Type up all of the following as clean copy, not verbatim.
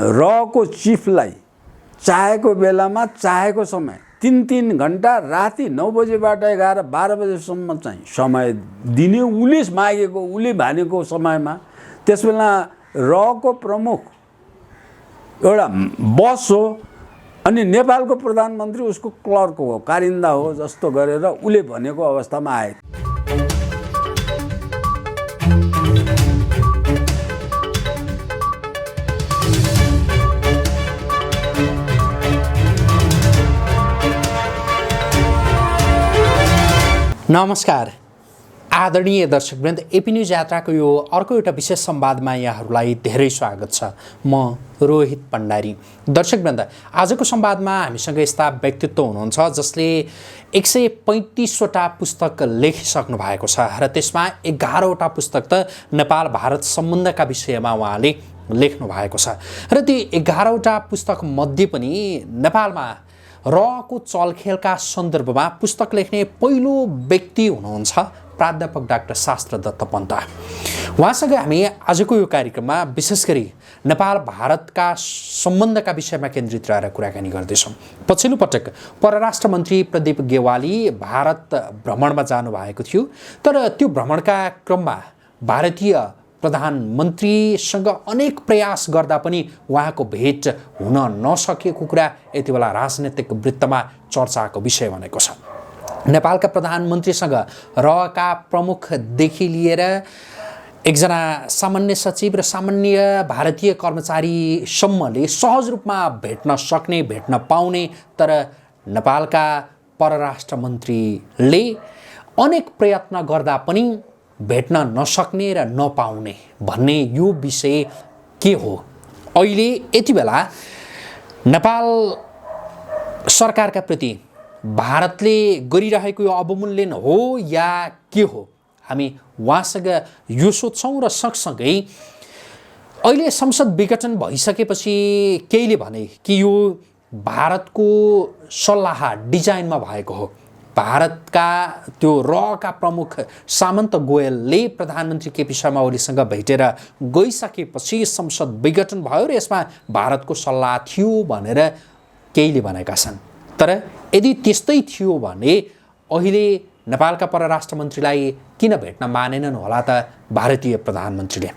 रको चिफलाई चाहेको बेलामा चाहेको समय 3-3 घन्टा राति 9 बजेबाट 11-12 बजेसम्म चाहिँ समय दिने, उले मागेको उले भनेको समयमा। त्यसबेला रको प्रमुख एउटा बस हो अनि नेपालको प्रधानमन्त्री उसको क्लर्क हो, कारिन्दा हो जस्तो गरेर उले भनेको अवस्थामा आए। नमस्कार आदरणीय दर्शकवृन्द, एपी न्युज यात्राको यो अर्को एउटा विशेष संवादमा यहाँहरूलाई धेरै स्वागत छ। म रोहित भण्डारी। दर्शकवृन्द, आजको संवादमा हामीसँग यस्ता व्यक्तित्व हुनुहुन्छ जसले 135वटा पुस्तक लेखिसक्नु भएको छ र त्यसमा 11वटा पुस्तक त नेपाल भारत सम्बन्धका विषयमा उहाँले लेख्नु भएको छ र ती 11वटा पुस्तक मध्ये पनि नेपालमा रको चलखेलका सन्दर्भमा पुस्तक लेख्ने पहिलो व्यक्ति हुनुहुन्छ प्राध्यापक डाक्टर शास्त्र दत्त पन्त। उहाँसँग हामी आजको यो कार्यक्रममा विशेष गरी नेपाल भारतका सम्बन्धका विषयमा केन्द्रित रहेर कुराकानी गर्दैछौँ। पछिल्लो पटक परराष्ट्र मन्त्री प्रदीप गेवाली भारत भ्रमणमा जानुभएको थियो, तर त्यो भ्रमणका क्रममा भारतीय प्रधानमन्त्रीसँग अनेक प्रयास गर्दा पनि उहाँको भेट हुन नसकेको कुरा यति बेला राजनैतिक वृत्तमा चर्चाको विषय बनेको छ। नेपालका प्रधानमन्त्रीसँग रका प्रमुखदेखि लिएर एकजना सामान्य सचिव र सामान्य भारतीय कर्मचारीसम्मले सहज रूपमा भेट्न सक्ने, भेट्न पाउने, तर नेपालका परराष्ट्र मन्त्रीले अनेक प्रयत्न गर्दा पनि भेट्न नसक्ने र नपाउने भन्ने यो विषय के हो? अहिले यति बेला नेपाल सरकारका प्रति भारतले गरिरहेको यो अवमूल्यन हो या के हो? हामी उहाँसँग यो सोध्छौँ र सँगसँगै अहिले संसद विघटन भइसकेपछि केहीले भने कि यो भारतको सल्लाह डिजाइनमा भएको हो। भारतका त्यो रका प्रमुख सामन्त गोयलले प्रधानमन्त्री केपी शर्मा ओलीसँग भेटेर गइसकेपछि संसद विघटन भयो र यसमा भारतको सल्लाह थियो भनेर केहीले भनेका छन्। तर यदि त्यस्तै थियो भने अहिले नेपालका परराष्ट्र मन्त्रीलाई किन भेट्न मानेनन् होला त भारतीय प्रधानमन्त्रीले?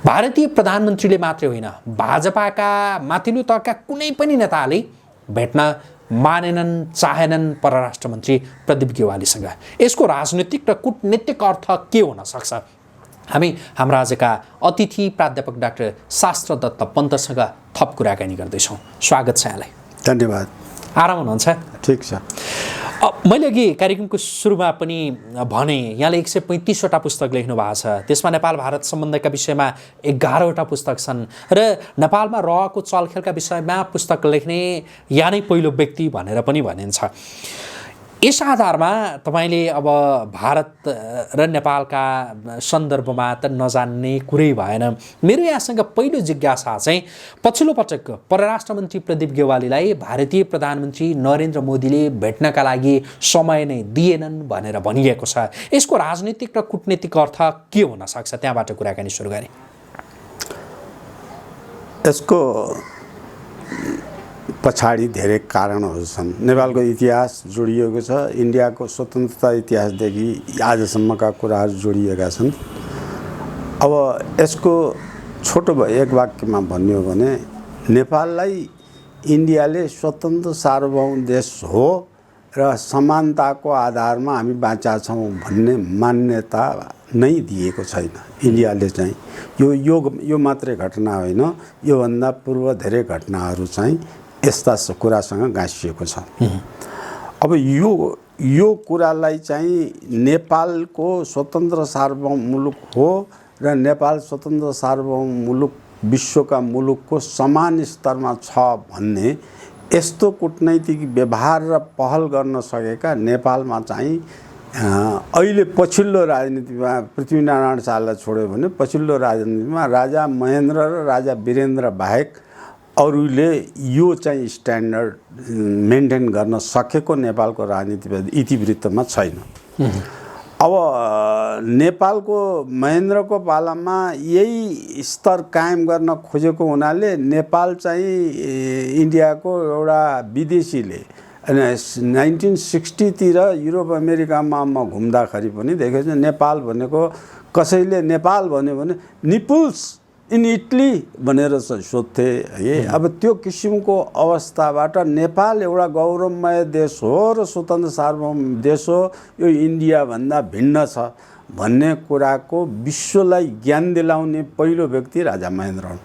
भारतीय प्रधानमन्त्रीले मात्रै होइन, भाजपाका माथिल्लो तहका कुनै पनि नेताले भेट्न मानेनन्, चाहेनन् परराष्ट्र मन्त्री प्रदीप गेवालीसँग। यसको राजनीतिक र कूटनीतिक अर्थ के हुन सक्छ? हामी हाम्रा आजका अतिथि प्राध्यापक डाक्टर शास्त्र दत्त पन्तसँग थप कुराकानी गर्दैछौँ। स्वागत छ यहाँलाई। धन्यवाद। आराम हुनुहुन्छ? ठिक छ। मैले अघि कार्यक्रमको सुरुमा पनि भने यहाँले 135वटा पुस्तक लेख्नु भएको छ, त्यसमा नेपाल भारत सम्बन्धका विषयमा 11वटा पुस्तक छन् र नेपालमा रहेको चलखेलका विषयमा पुस्तक लेख्ने या नै पहिलो व्यक्ति भनेर पनि भनिन्छ। यस आधारमा तपाईँले अब भारत र नेपालका सन्दर्भमा त नजान्ने कुरै भएन। मेरो यहाँसँग पहिलो जिज्ञासा चाहिँ पछिल्लो पटक परराष्ट्र मन्त्री प्रदीप गेवालीलाई भारतीय प्रधानमन्त्री नरेन्द्र मोदीले भेट्नका लागि समय नै दिएनन् भनेर भनिएको छ। यसको राजनीतिक र कूटनीतिक अर्थ के हुन सक्छ? त्यहाँबाट कुराकानी सुरु गरे। यसको पछाडि धेरै कारणहरू छन्। नेपालको इतिहास जोडिएको छ, इन्डियाको स्वतन्त्रता इतिहासदेखि आजसम्मका कुराहरू जोडिएका छन्। अब यसको छोटो एक वाक्यमा भन्ने हो भने नेपाललाई इन्डियाले स्वतन्त्र सार्वभौम देश हो र समानताको आधारमा हामी बाँचा छौँ भन्ने मान्यता नै दिएको छैन इन्डियाले चाहिँ। यो मात्रै घटना होइन, योभन्दा पूर्व धेरै घटनाहरू चाहिँ यस्ता कुरासँग गाँसिएको छ। अब यो कुरालाई चाहिँ नेपालको स्वतन्त्र सार्वभौम मुलुक हो र नेपाल स्वतन्त्र सार्वभौम मुलुक विश्वका मुलुकको समान स्तरमा छ भन्ने यस्तो कूटनैतिक व्यवहार र पहल गर्न सकेका नेपालमा चाहिँ अहिले पछिल्लो राजनीतिमा पृथ्वीनारायण शाहलाई छोड्यो भने पछिल्लो राजनीतिमा राजा महेन्द्र र राजा वीरेन्द्र बाहेक अरूले यो चाहिँ स्ट्यान्डर्ड मेन्टेन गर्न सकेको नेपालको राजनीति इतिवृत्तमा छैन। अब नेपालको महेन्द्रको पालामा यही स्तर कायम गर्न खोजेको हुनाले नेपाल चाहिँ इन्डियाको एउटा विदेशीले 1960तिर युरोप अमेरिकामा म घुम्दाखेरि पनि देखेको छु नेपाल भनेको कसैले नेपाल भन्यो भने निपुल्स इन इटली भनेर सोध्थे है। अब त्यो किसिमको अवस्थाबाट नेपाल एउटा गौरवमय देश हो र स्वतन्त्र सार्वभौम देश हो, यो इन्डियाभन्दा भिन्न छ भन्ने कुराको विश्वलाई ज्ञान दिलाउने पहिलो व्यक्ति राजा महेन्द्र हुन्।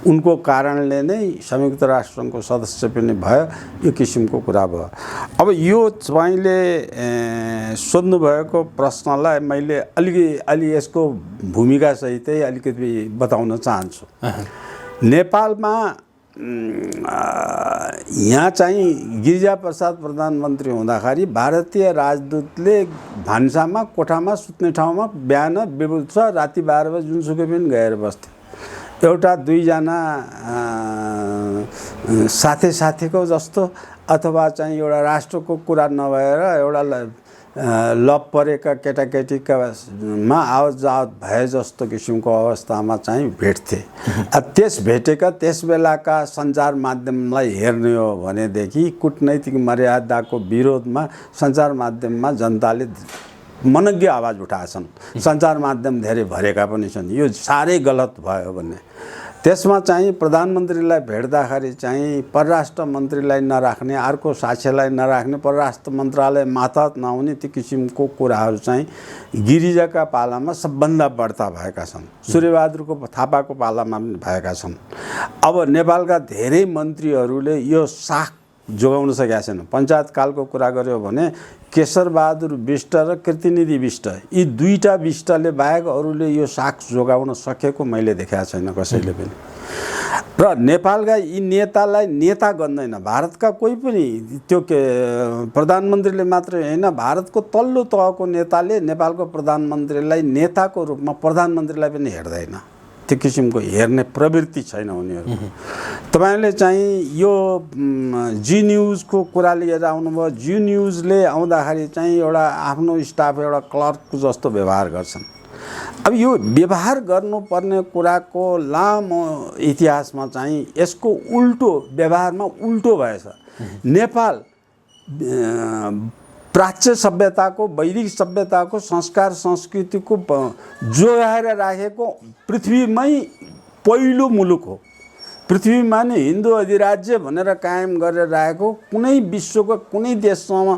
उनको कारणले नै संयुक्त राष्ट्रको सदस्य पनि भयो, यो किसिमको कुरा भयो। अब यो तपाईँले सोध्नुभएको प्रश्नलाई मैले अलि यसको भूमिकासहितै अलिकति बताउन चाहन्छु। नेपालमा यहाँ चाहिँ गिरिजाप्रसाद प्रधानमन्त्री हुँदाखेरि भारतीय राजदूतले भान्सामा कोठामा सुत्ने ठाउँमा बिहान बेलुका राति 12 बजे जुनसुकै पनि गएर बस्थे। एउटा दुईजना साथीको जस्तो अथवा चाहिँ एउटा राष्ट्रको कुरा नभएर एउटा लप परेका केटाकेटीमा आवत जावत भए जस्तो किसिमको अवस्थामा चाहिँ भेट्थे। त्यस भेटेका त्यस बेलाका सञ्चार माध्यमलाई हेर्ने हो भनेदेखि कूटनैतिक मर्यादाको विरोधमा सञ्चार माध्यममा जनताले मनज्ञ आवाज उठाएछन्। सञ्चार माध्यम धेरै भरेका पनि छन्, यो साह्रै गलत भयो भन्ने। त्यसमा चाहिँ प्रधानमन्त्रीलाई भेट्दाखेरि चाहिँ परराष्ट्र मन्त्रीलाई नराख्ने, अर्को साक्षीलाई नराख्ने, परराष्ट्र मन्त्रालय मातहत नहुने ती किसिमको कुराहरू चाहिँ गिरिजाका पालामा सबभन्दा बढ्ता भएका छन्। सूर्यबहादुरको थापाको पालामा पनि भएका छन्। अब नेपालका धेरै मन्त्रीहरूले यो साख जोगाउन सकेका छैन। पञ्चायत कालको कुरा गर्यो भने केशरबहादुर बिष्ट र कृतिनिधि बिष्ट, यी दुईटा बिष्टले बाहेक अरूले यो साख जोगाउन सकेको मैले देखेका छैन कसैले पनि। र नेपालका यी नेतालाई नेता गन्दैन। भारतका कोही पनि त्यो प्रधानमन्त्रीले मात्रै होइन, भारतको तल्लो तहको नेताले नेपालको प्रधानमन्त्रीलाई नेताको रूपमा प्रधानमन्त्रीलाई पनि हेर्दैन। त्यो किसिमको हेर्ने प्रवृत्ति छैन उनीहरू। तपाईँले चाहिँ यो जी न्युजको कुरा लिएर आउनुभयो। जी न्युजले आउँदाखेरि चाहिँ एउटा आफ्नो स्टाफ एउटा क्लर्क जस्तो व्यवहार गर्छन्। अब यो व्यवहार गर्नुपर्ने कुराको लामो इतिहासमा चाहिँ यसको उल्टो व्यवहारमा उल्टो भएछ। नेपाल प्राच्य सभ्यताको, वैदिक सभ्यताको, संस्कार संस्कृतिको जोगाएर राखेको पृथ्वीमै पहिलो मुलुक हो। पृथ्वीमा नै हिन्दू अधिराज्य भनेर कायम गरेर राखेको कुनै विश्वको कुनै देशमा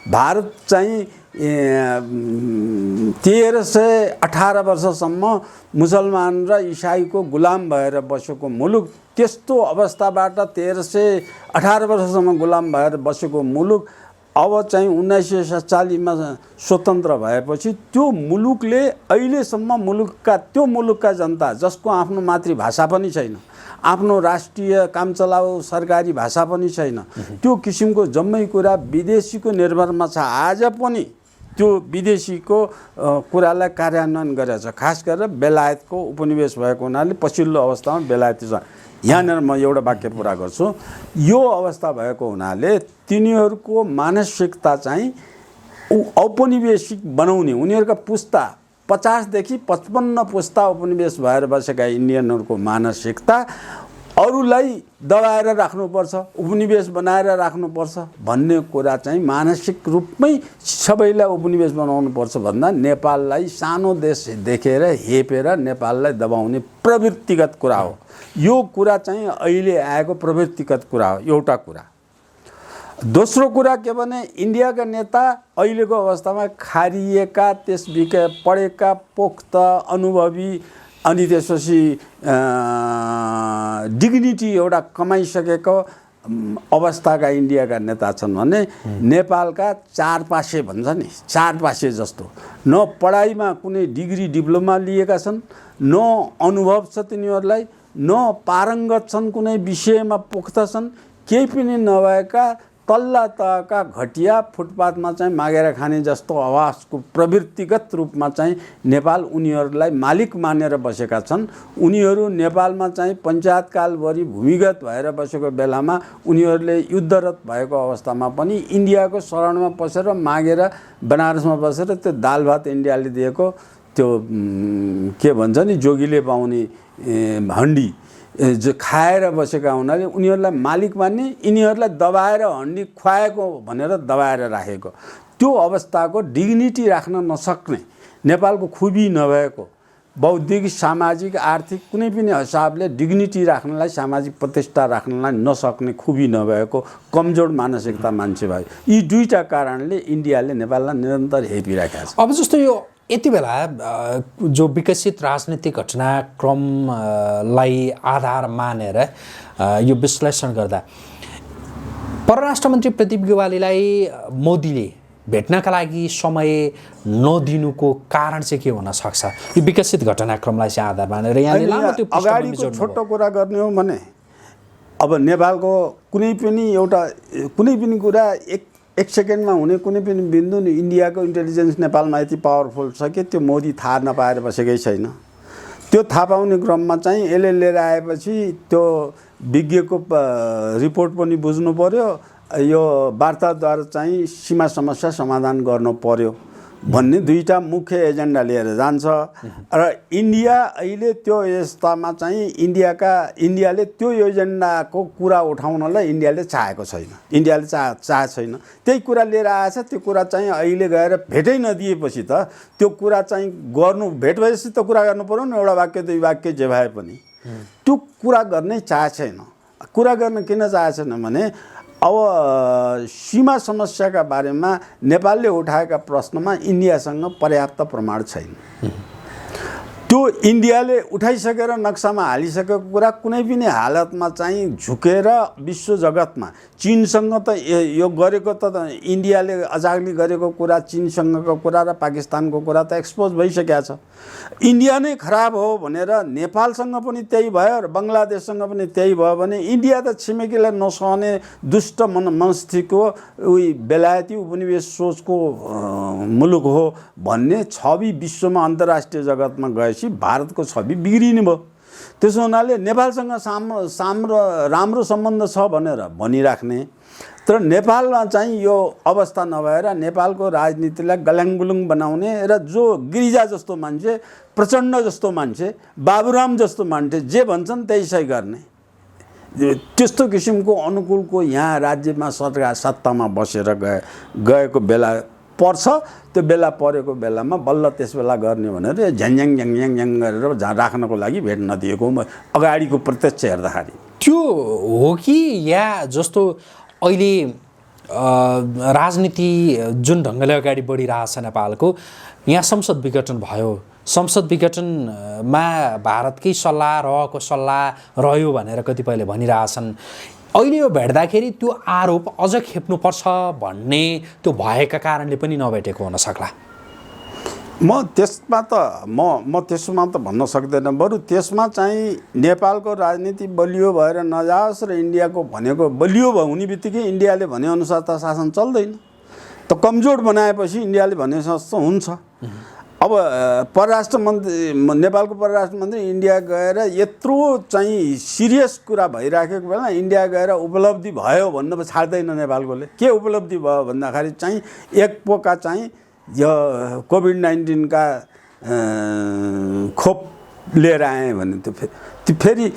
भारत चाहिँ 1318 वर्षसम्म मुसलमान र इसाईको गुलाम भएर बसेको मुलुक। त्यस्तो अवस्थाबाट 1318 वर्षसम्म गुलाम भएर बसेको मुलुक अब चाहिँ 1947मा स्वतन्त्र भएपछि त्यो मुलुकले अहिलेसम्म त्यो मुलुकका जनता जसको आफ्नो मातृभाषा पनि छैन, आफ्नो राष्ट्रिय कामचलाउ सरकारी भाषा पनि छैन, त्यो किसिमको जम्मै कुरा विदेशीको निर्भरमा छ। आज पनि त्यो विदेशीको कुरालाई कार्यान्वयन गरेको छ। खास गरेर बेलायतको उपनिवेश भएको हुनाले पछिल्लो अवस्थामा बेलायती छ। यहाँनिर म एउटा वाक्य पुरा गर्छु। यो अवस्था भएको हुनाले तिनीहरूको मानसिकता चाहिँ औपनिवेशिक बनाउने, उनीहरूका पुस्ता 50 देखि 55 पुस्ता उपनिवेश भएर बसेका इन्डियनहरूको मानसिकता अरूलाई दबाएर राख्नुपर्छ, उपनिवेश बनाएर राख्नुपर्छ भन्ने कुरा चाहिँ मानसिक रूपमै सबैलाई उपनिवेश बनाउनुपर्छ भन्दा नेपाललाई सानो देश देखेर हेपेर नेपाललाई दबाउने प्रवृत्तिगत कुरा हो। यो कुरा चाहिँ अहिले आएको प्रवृत्तिगत कुरा हो, एउटा कुरा। दोस्रो कुरा के भने इन्डियाका नेता अहिलेको अवस्थामा खारिएका, त्यस विषय पढेका, पोख्त, अनुभवी अनि त्यसपछि डिग्निटी एउटा कमाइसकेको अवस्थाका इन्डियाका नेता छन् भने नेपालका चार पासे भन्छ नि, चार पासे जस्तो न पढाइमा कुनै डिग्री डिप्लोमा लिएका छन्, न अनुभव छ तिनीहरूलाई, न पारङ्गत छन् कुनै विषयमा पोख्त छन्, केही पनि नभएका तल्ला तहका घटिया फुटपाथमा चाहिँ मागेर खाने जस्तो आवासको प्रवृत्तिगत रूपमा चाहिँ नेपाल उनीहरूलाई मालिक मानेर बसेका छन्। उनीहरू नेपालमा चाहिँ पञ्चायतकालभरि भूमिगत भएर बसेको बेलामा उनीहरूले युद्धरत भएको अवस्थामा पनि इन्डियाको शरणमा पसेर मागेर बनारसमा बसेर त्यो दाल भात इन्डियाले दिएको त्यो के भन्छ नि जोगीले पाउने हन्डी जो खाएर बसेका हुनाले उनीहरूलाई मालिक मान्ने, यिनीहरूलाई दबाएर हन्डी खुवाएको भनेर दबाएर राखेको त्यो अवस्थाको डिग्निटी राख्न नसक्ने, नेपालको खुबी नभएको, बौद्धिक सामाजिक आर्थिक कुनै पनि हिसाबले डिग्निटी राख्नलाई, सामाजिक प्रतिष्ठा राख्नलाई नसक्ने, खुबी नभएको कमजोर मानसिकता मान्छे भयो। यी दुईटा कारणले इन्डियाले नेपाललाई निरन्तर हेपिराखेको छ। अब जस्तो यो यति बेला जो विकसित राजनीतिक घटनाक्रमलाई आधार मानेर यो विश्लेषण गर्दा परराष्ट्र मन्त्री प्रदीप गेवालीलाई मोदीले भेट्नका लागि समय नदिनुको कारण चाहिँ के हुन सक्छ? यो विकसित घटनाक्रमलाई चाहिँ आधार मानेर यहाँले लामो त्यो अगाडिको छोटो कुरा गर्ने हो भने अब नेपालको कुनै पनि कुरा एक सेकेन्डमा हुने कुनै पनि बिन्दु इन्डियाको इन्टेलिजेन्स नेपालमा यति पावरफुल छ कि त्यो मोदी थाहा नपाएर बसेकै छैन। त्यो थाहा पाउने क्रममा चाहिँ यसले लिएर आएपछि त्यो विज्ञको रिपोर्ट पनि बुझ्नु पर्यो, यो वार्ताद्वारा चाहिँ सीमा समस्या समाधान गर्नु पर्यो भन्ने दुईटा मुख्य एजेन्डा लिएर जान्छ। र इन्डिया अहिले त्यो अवस्थामा चाहिँ इन्डियाले त्यो एजेन्डाको कुरा उठाउनलाई इन्डियाले चाहेको छैन, इन्डियाले चाहेको छैन। त्यही कुरा लिएर आएछ, त्यो कुरा चाहिँ अहिले गएर भेटै नदिएपछि त त्यो कुरा चाहिँ भेट भएपछि त कुरा गर्नु पर्यो नि, एउटा वाक्य दुई वाक्य जे भए पनि त्यो कुरा गर्नै चाहेको छैन। कुरा गर्न किन चाहेको छैन भने अब सीमा समस्याका बारेमा नेपालले उठाएका प्रश्नमा इन्डियासँग पर्याप्त प्रमाण छैन। त्यो इन्डियाले उठाइसकेर नक्सामा हालिसकेको कुरा कुनै पनि हालतमा चाहिँ झुकेर विश्व जगतमा चीनसँग त यो गरेको त इन्डियाले अजागली गरेको कुरा, चीनसँगको कुरा र पाकिस्तानको कुरा त एक्सपोज भइसकेको छ। इन्डिया नै खराब हो भनेर नेपालसँग पनि त्यही भयो र बङ्गलादेशसँग पनि त्यही भयो भने इन्डिया त छिमेकीलाई नसहने दुष्ट मनस्थितिको बेलायती उपनिवेश सोचको मुलुक हो भन्ने छवि विश्वमा अन्तर्राष्ट्रिय जगतमा गएपछि भारतको छवि बिग्रिने भयो। त्यसो हुनाले नेपालसँग राम्रो सम्बन्ध छ भनेर भनिराख्ने, तर नेपालमा चाहिँ यो अवस्था नभएर नेपालको राजनीतिलाई गल्याङगुलुङ बनाउने र जो गिरिजा जस्तो मान्छे, प्रचण्ड जस्तो मान्छे, बाबुराम जस्तो मान्छे जे भन्छन् त्यही सही गर्ने, त्यस्तो किसिमको अनुकूलको यहाँ राज्यमा सरकार सत्तामा बसेर गएको बेला पर्छ। त्यो बेला परेको बेलामा बल्ल त्यस बेला गर्ने भनेर झ्याङझ्याङ झ्याङझ्याङ झ्याङ गरेर राख्नको लागि भेट नदिएको अगाडिको प्रत्यक्ष हेर्दाखेरि त्यो हो कि या जस्तो अहिले राजनीति जुन ढङ्गले अगाडि बढिरहेछ नेपालको, यहाँ संसद विघटन भयो, संसद विघटनमा भारतकै सल्लाह रह्यो भनेर कतिपयले भनिरहेछन्। अहिले यो भेट्दाखेरि त्यो आरोप अझ खेप्नुपर्छ भन्ने त्यो भएका कारणले पनि नभेटेको हुन सक्ला। म त्यसमा त भन्न सक्दैन, बरु त्यसमा चाहिँ नेपालको राजनीति बलियो भएर नजाओस् र इन्डियाको भनेको बलियो हुने बित्तिकै इन्डियाले भनेअनुसार त शासन चल्दैन। त कमजोर बनाएपछि इन्डियाले भने जस्तो हुन्छ। अब परराष्ट्र मन्त्री, नेपालको परराष्ट्र मन्त्री इन्डिया गएर यत्रो चाहिँ सिरियस कुरा भइराखेको बेला इन्डिया गएर उपलब्धि भयो भन्न छाड्दैन नेपालकोले। के उपलब्धि भयो भन्दाखेरि चाहिँ एक पोका चाहिँ यो कोभिड-19 का खोप लिएर आएँ भने त्यो फेरि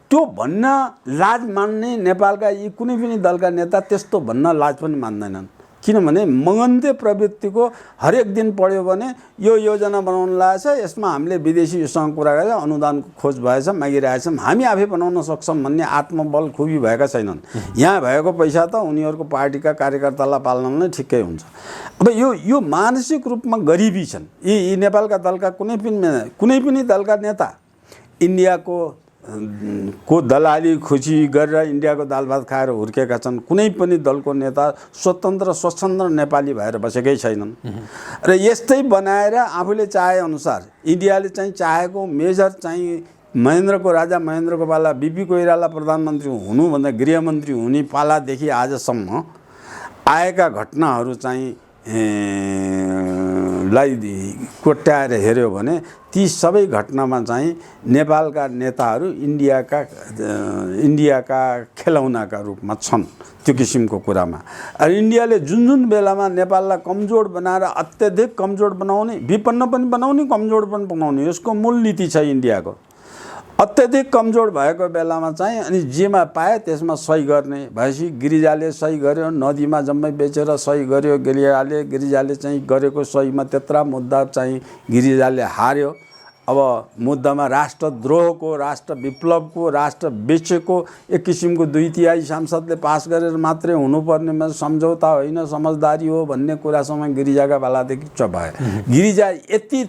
त्यो भन्न लाज मान्ने नेपालका यी कुनै पनि दलका नेता त्यस्तो भन्न लाज पनि मान्दैनन्। किनभने मगन्ते प्रवृत्तिको हरेक दिन पढ्यो भने यो योजना बनाउन लागेछ, यसमा हामीले विदेशीसँग कुरा गरेर अनुदानको खोज भएछ, मागिरहेछौँ, हामी आफै बनाउन सक्छौँ भन्ने आत्मबल खुबी भएका छैनन्। यहाँ भएको पैसा त उनीहरूको पार्टीका कार्यकर्तालाई पाल्न नै ठिकै हुन्छ। अब यो मानसिक रूपमा गरिबी छन् यी नेपालका दलका कुनै पनि दलका नेता। इन्डियाको दलाली खुसी गरेर इन्डियाको दाल भात खाएर हुर्केका छन्। कुनै पनि दलको नेता स्वतन्त्र स्वच्छन्द नेपाली भएर बसेकै छैनन् र यस्तै बनाएर आफूले चाहे अनुसार इन्डियाले चाहिँ चाहेको मेजर चाहिँ महेन्द्रको राजा महेन्द्रको पाला बिपी कोइराला प्रधानमन्त्री हुनुभन्दा गृहमन्त्री हुने पालादेखि आजसम्म आएका घटनाहरू चाहिँ लाई कोट्याएर हेऱ्यो भने ती सबै घटनामा चाहिँ नेपालका नेताहरू इन्डियाका खेलौनाका रूपमा छन् त्यो किसिमको कुरामा। इन्डियाले जुन जुन बेलामा नेपाललाई कमजोर बनाएर अत्यधिक कमजोर बनाउने, विपन्न पनि बनाउने, कमजोर पनि बनाउने, यसको मूल नीति छ इन्डियाको। अत्यधिक कमजोर भएको बेलामा चाहिँ अनि जेमा पाए त्यसमा सही गर्ने भएपछि गिरिजाले सही गर्यो, नदीमा जम्मै बेचेर सही गर्यो गिरिजाले चाहिँ गरेको सहीमा त्यत्रा मुद्दा चाहिँ गिरिजाले हार्यो। अब मुद्दामा राष्ट्रद्रोहको, राष्ट्र विप्लवको, राष्ट्र बेचेको एक किसिमको 2/3 सांसदले पास गरेर मात्रै हुनुपर्नेमा सम्झौता होइन समझदारी हो भन्ने कुरासम्म गिरिजाका पालादेखि चुप भयो। गिरिजा यति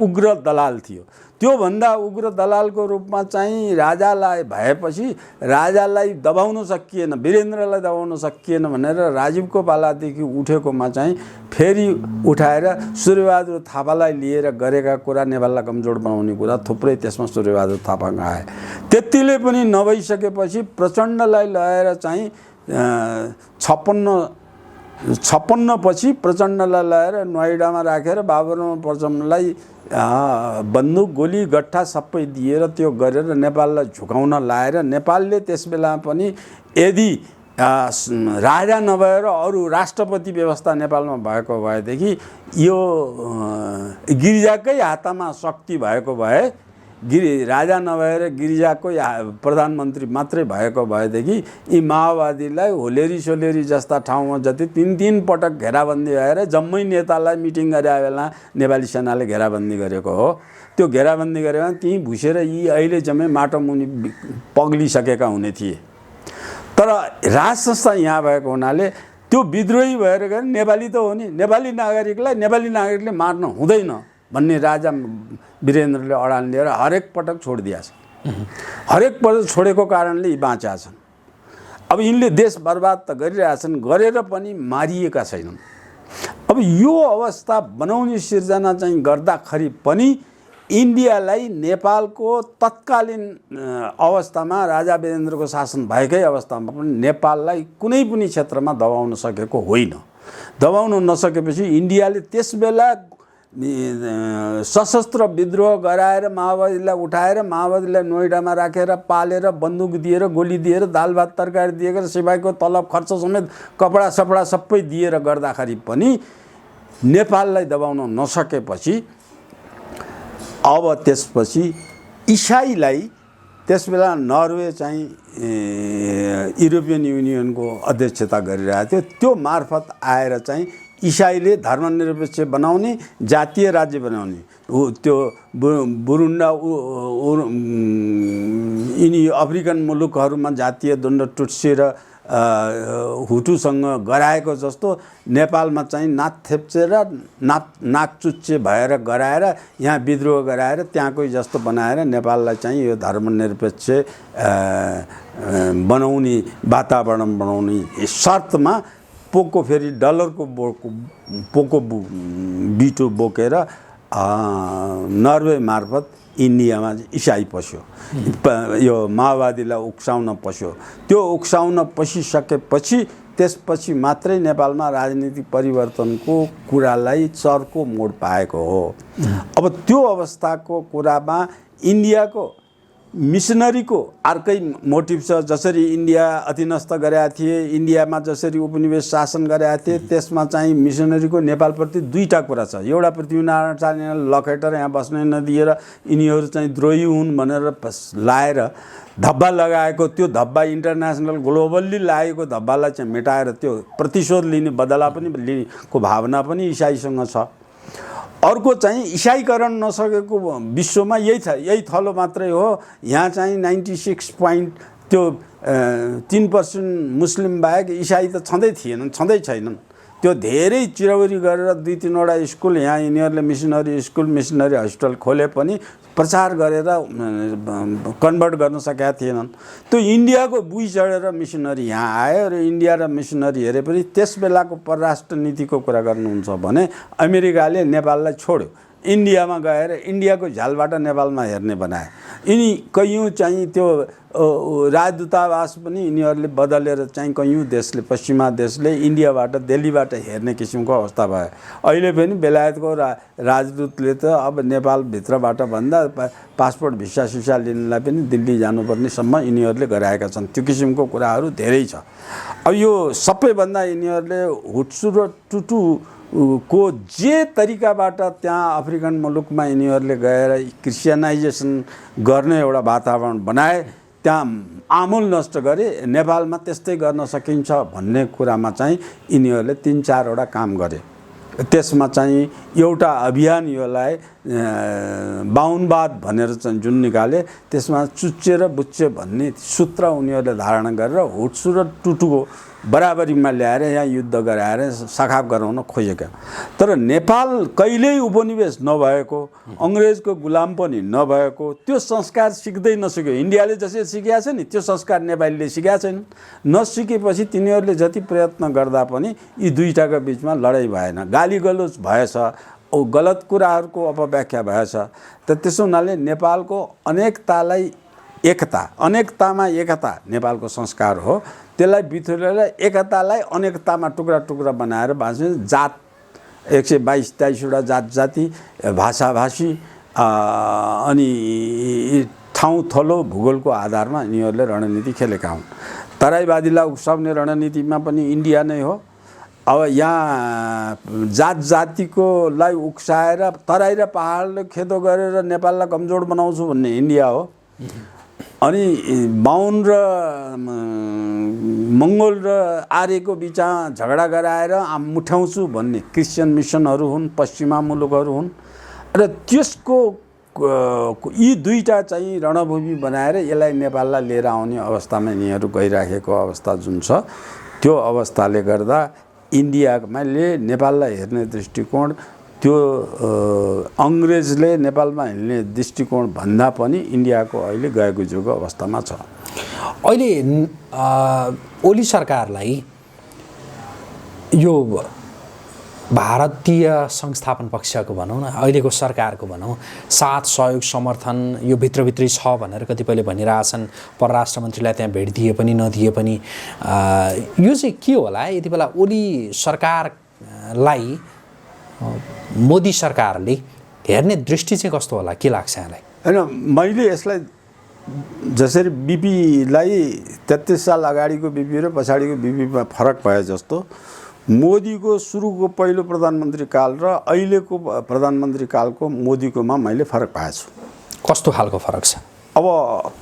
उग्र दलाल थियो। त्योभन्दा उग्र दलालको रूपमा चाहिँ राजालाई भएपछि राजालाई दबाउन सकिएन, वीरेन्द्रलाई दबाउन सकिएन भनेर राजीवको पालादेखि उठेकोमा चाहिँ फेरि उठाएर सूर्यबहादुर थापालाई लिएर गरेका कुरा, नेपाललाई कमजोर बनाउने कुरा थुप्रै त्यसमा सूर्यबहादुर थापाको आए। त्यतिले पनि नभइसकेपछि प्रचण्डलाई लगाएर चाहिँ 56 पछि प्रचण्डलाई लगाएर नोइडामा राखेर बाबुराम प्रचण्डलाई बन्दुक गोली गट्ठा सबै दिएर त्यो गरेर नेपाललाई झुकाउन लाएर नेपालले त्यसबेला पनि यदि राजा नभएर अरू राष्ट्रपति व्यवस्था नेपालमा भएको भएदेखि यो गिरिजाकै हातमा शक्ति भएको भए, राजा नभएर गिरिजाको प्रधानमन्त्री मात्रै भएको भएदेखि यी माओवादीलाई होलेरी सोलेरी जस्ता ठाउँमा जति 3 पटक घेराबन्दी भएर जम्मै नेतालाई मिटिङ गरे बेला नेपाली सेनाले घेराबन्दी गरेको हो। त्यो घेराबन्दी गरेमा त्यहीँ भुसेर यी अहिले जम्मै माटो मुनि पग्लिसकेका हुने थिए। तर राज संस्था यहाँ भएको हुनाले त्यो विद्रोही भएर गए नेपाली त हो नि, नेपाली नागरिकले मार्न हुँदैन भन्ने राजा वीरेन्द्रले अडान लिएर हरेक पटक छोडिदिया छ। हरेक पटक छोडेको कारणले यी बाँचेका छन्। अब यिनले देश बर्बाद त गरिरहेछन्, गरेर पनि मारिएका छैनन्। अब यो अवस्था बनाउने सिर्जना चाहिँ गर्दाखेरि पनि इन्डियालाई नेपालको तत्कालीन अवस्थामा राजा वीरेन्द्रको शासन भएकै अवस्थामा पनि नेपाललाई कुनै पनि क्षेत्रमा दबाउन सकेको होइन। दबाउन नसकेपछि इन्डियाले त्यसबेला सशस्त्र विद्रोह गराएर माओवादीलाई उठाएर माओवादीलाई नोइडामा राखेर पालेर बन्दुक दिएर गोली दिएर दाल भात तरकारी दिएर सिपाहीको तलब खर्च समेत कपडा सपडा सबै दिएर गर्दाखेरि पनि नेपाललाई दबाउन नसकेपछि अब त्यसपछि इसाईलाई त्यसबेला नर्वे चाहिँ युरोपियन युनियनको अध्यक्षता गरिरहेको थियो, त्यो मार्फत आएर चाहिँ इसाईले धर्मनिरपेक्ष बनाउने, जातीय राज्य बनाउने, त्यो बुरुन्डा यिनी अफ्रिकन मुलुकहरूमा जातीय द्वन्द्व टुट्सी र हुटुसँग गराएको जस्तो नेपालमा चाहिँ नाक थेप्चेर नाक चुच्चे भएर गराएर यहाँ विद्रोह गराएर त्यहाँकै जस्तो बनाएर नेपाललाई चाहिँ यो धर्मनिरपेक्ष बनाउने वातावरण बनाउने शर्तमा पोको फेरि डलरको पोको बिटो बोकेर नर्वे मार्फत इन्डियामा इसाई पस्यो, यो माओवादीलाई उक्साउन पस्यो। त्यो उक्साउन पसिसकेपछि त्यसपछि मात्रै नेपालमा राजनीतिक परिवर्तनको कुरालाई चर्को मोड पाएको हो। अब त्यो अवस्थाको कुरामा इन्डियाको मिसनरीको अर्कै मोटिभ छ। जसरी इन्डिया अधीनस्थ गरेका थिए, इन्डियामा जसरी उपनिवेश शासन गरेका थिए, त्यसमा चाहिँ मिसनरीको नेपालप्रति दुईटा कुरा छ। एउटा पृथ्वीनारायण शाहले लखेटेर यहाँ बस्नै नदिएर यिनीहरू चाहिँ द्रोही हुन् भनेर लाएर धब्बा लगाएको, त्यो धब्बा इन्टरनेसनल ग्लोबल्ली लागेको धब्बालाई चाहिँ मेटाएर त्यो प्रतिशोध लिने बदला पनि लिनेको भावना पनि इसाईसँग छ। अर्को चाहिँ इसाईकरण नसकेको विश्वमा यही थलो मात्रै हो। यहाँ चाहिँ 3% मुस्लिम बाहेक इसाई त छँदै छैनन्। त्यो धेरै चिरौरी गरेर 2-3वटा स्कुल यहाँ यिनीहरूले मिसनरी हस्पिटल खोले पनि प्रचार गरेर कन्भर्ट गर्न सकेका थिएनन्। त्यो इन्डियाको बुई चढेर मिसनरी यहाँ आयो र इन्डिया र मिसनरी हेरेपछि त्यस बेलाको परराष्ट्र नीतिको कुरा गर्नुहुन्छ भने अमेरिकाले नेपाललाई छोड्यो। इन्डियामा गएर इन्डियाको झ्यालबाट नेपालमा हेर्ने बनाए। यिनी कैयौँ चाहिँ त्यो राजदूतावास पनि यिनीहरूले बदलेर चाहिँ कैयौँ देशले, पश्चिमा देशले इन्डियाबाट, दिल्लीबाट हेर्ने किसिमको अवस्था भयो। अहिले पनि बेलायतको राजदूतले त अब नेपालभित्रबाट भन्दा पासपोर्ट भिसा सिसा लिनलाई पनि दिल्ली जानुपर्नेसम्म यिनीहरूले गराएका छन्। त्यो किसिमको कुराहरू धेरै छ। अब यो सबैभन्दा यिनीहरूले हुट्सु र टुटु को जे तरिकाबाट त्यहाँ अफ्रिकन मुलुकमा यिनीहरूले गएर क्रिस्चियनाइजेसन गर्ने एउटा वातावरण बनाए, त्यहाँ आमूल नष्ट गरे। नेपालमा त्यस्तै गर्न सकिन्छ भन्ने कुरामा चाहिँ यिनीहरूले 3-4 वटा काम गरे। त्यसमा चाहिँ एउटा अभियान योलाई बाहुनवाद भनेर चाहिँ जुन निकाले, त्यसमा चुच्चे र बुच्चे भन्ने सूत्र उनीहरूले धारणा गरेर हुट्सु र टुटुको बराबरीमा ल्याएर यहाँ युद्ध गराएर सखाप गराउन खोजेका। तर नेपाल कहिल्यै उपनिवेश नभएको, अङ्ग्रेजको गुलाम पनि नभएको, त्यो संस्कार सिक्दै नसिक्यो। इन्डियाले जसरी सिकेको छ नि त्यो संस्कार नेपालीले सिकेका छैन। नसिकेपछि तिनीहरूले जति प्रयत्न गर्दा पनि यी दुईटाको बिचमा लडाइँ भएन, गाली गलोच भएछ, गलत कुराहरूको अपव्याख्या भएछ। त त्यसो हुनाले नेपालको अनेकतालाई एकता, अनेकतामा एकता नेपालको संस्कार हो। त्यसलाई बिथोलेर एकतालाई अनेकतामा टुक्रा टुक्रा बनाएर बाँच्ने जात 122-23 वटा जात जाति, भाषाभाषी अनि ठाउँ थलो भूगोलको आधारमा यिनीहरूले रणनीति खेलेका हुन्। तराईवादीलाई उक्साउने रणनीतिमा पनि इन्डिया नै हो। अब यहाँ जात जातिकोलाई उक्साएर तराई र पहाडले खेदो गरेर नेपाललाई कमजोर बनाउँछु भन्ने इन्डिया हो। अनि बाहुन र मङ्गोल र आर्यको बिचमा झगडा गराएर मुठ्याउँछु भन्ने क्रिस्चियन मिसनहरू हुन्, पश्चिमा मुलुकहरू हुन्। र त्यसको यी दुईटा चाहिँ रणभूमि बनाएर यसलाई नेपाललाई लिएर आउने अवस्थामा यिनीहरू गइराखेको अवस्था जुन छ, त्यो अवस्थाले गर्दा इन्डियाले नेपाललाई हेर्ने दृष्टिकोण त्यो अङ्ग्रेजले नेपालमा हेर्ने दृष्टिकोण भन्दा पनि इन्डियाको अहिले गएको जुगको अवस्थामा छ। अहिले ओली सरकारलाई यो भारतीय संस्थापन पक्षको भनौँ न, अहिलेको सरकारको भनौँ, साथ सहयोग समर्थन यो भित्रभित्रै छ भनेर कतिपयले भनिरहेछन्। परराष्ट्र मन्त्रीलाई त्यहाँ भेट दिए पनि नदिए पनि यो चाहिँ के होला? यति बेला ओली सरकारलाई मोदी सरकारले हेर्ने दृष्टि चाहिँ कस्तो होला, के लाग्छ यहाँलाई? होइन, मैले यसलाई जसरी बिपीलाई 33 साल अगाडिको बिपी र पछाडिको बिपीमा फरक भए जस्तो मोदीको सुरुको पहिलो प्रधानमन्त्री काल र अहिलेको प्रधानमन्त्री कालको मोदीकोमा मैले फरक पाएको छु। कस्तो खालको फरक छ? अब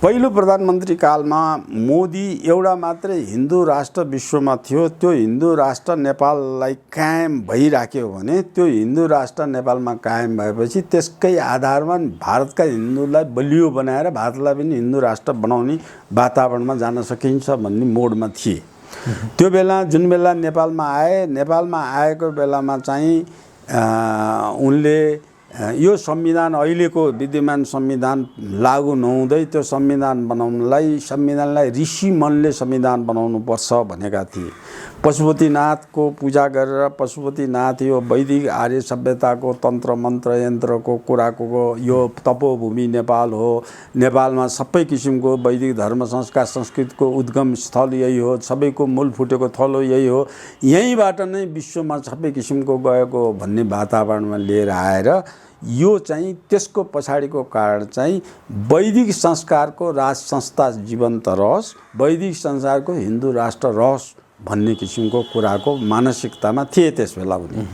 पहिलो प्रधानमन्त्री कालमा मोदी एउटा मात्रै हिन्दू राष्ट्र विश्वमा थियो। त्यो हिन्दू राष्ट्र नेपाललाई कायम भइराख्यो भने त्यो हिन्दू राष्ट्र नेपालमा कायम भएपछि त्यसकै आधारमा भारतका हिन्दूलाई बलियो बनाएर भारतलाई पनि हिन्दू राष्ट्र बनाउने वातावरणमा जान सकिन्छ भन्ने मोडमा थिए। त्यो बेला जुन बेला नेपालमा आएको बेलामा चाहिँ उनले यो संविधान, अहिलेको विद्यमान संविधान लागू नहुँदै त्यो संविधानलाई ऋषिमनले संविधान बनाउनुपर्छ भनेका थिए। पशुपतिनाथको पूजा गरेर, पशुपतिनाथ यो वैदिक आर्य सभ्यताको तन्त्र मन्त्र यन्त्रको कुराको यो तपोभूमि नेपाल हो। नेपालमा सबै किसिमको वैदिक धर्म संस्कार संस्कृतिको उद्गम स्थल यही हो, सबैको मूल फुटेको थलो यही हो। यहीँबाट नै विश्वमा सबै किसिमको गएको भन्ने वातावरणमा लिएर आएर यो चाहिँ त्यसको पछाडिको कारण चाहिँ वैदिक संस्कारको राज संस्था जीवन्त रहोस्, वैदिक संसारको हिन्दू राष्ट्र रहोस् भन्ने किसिमको कुराको मानसिकतामा थिए त्यस बेला उनी।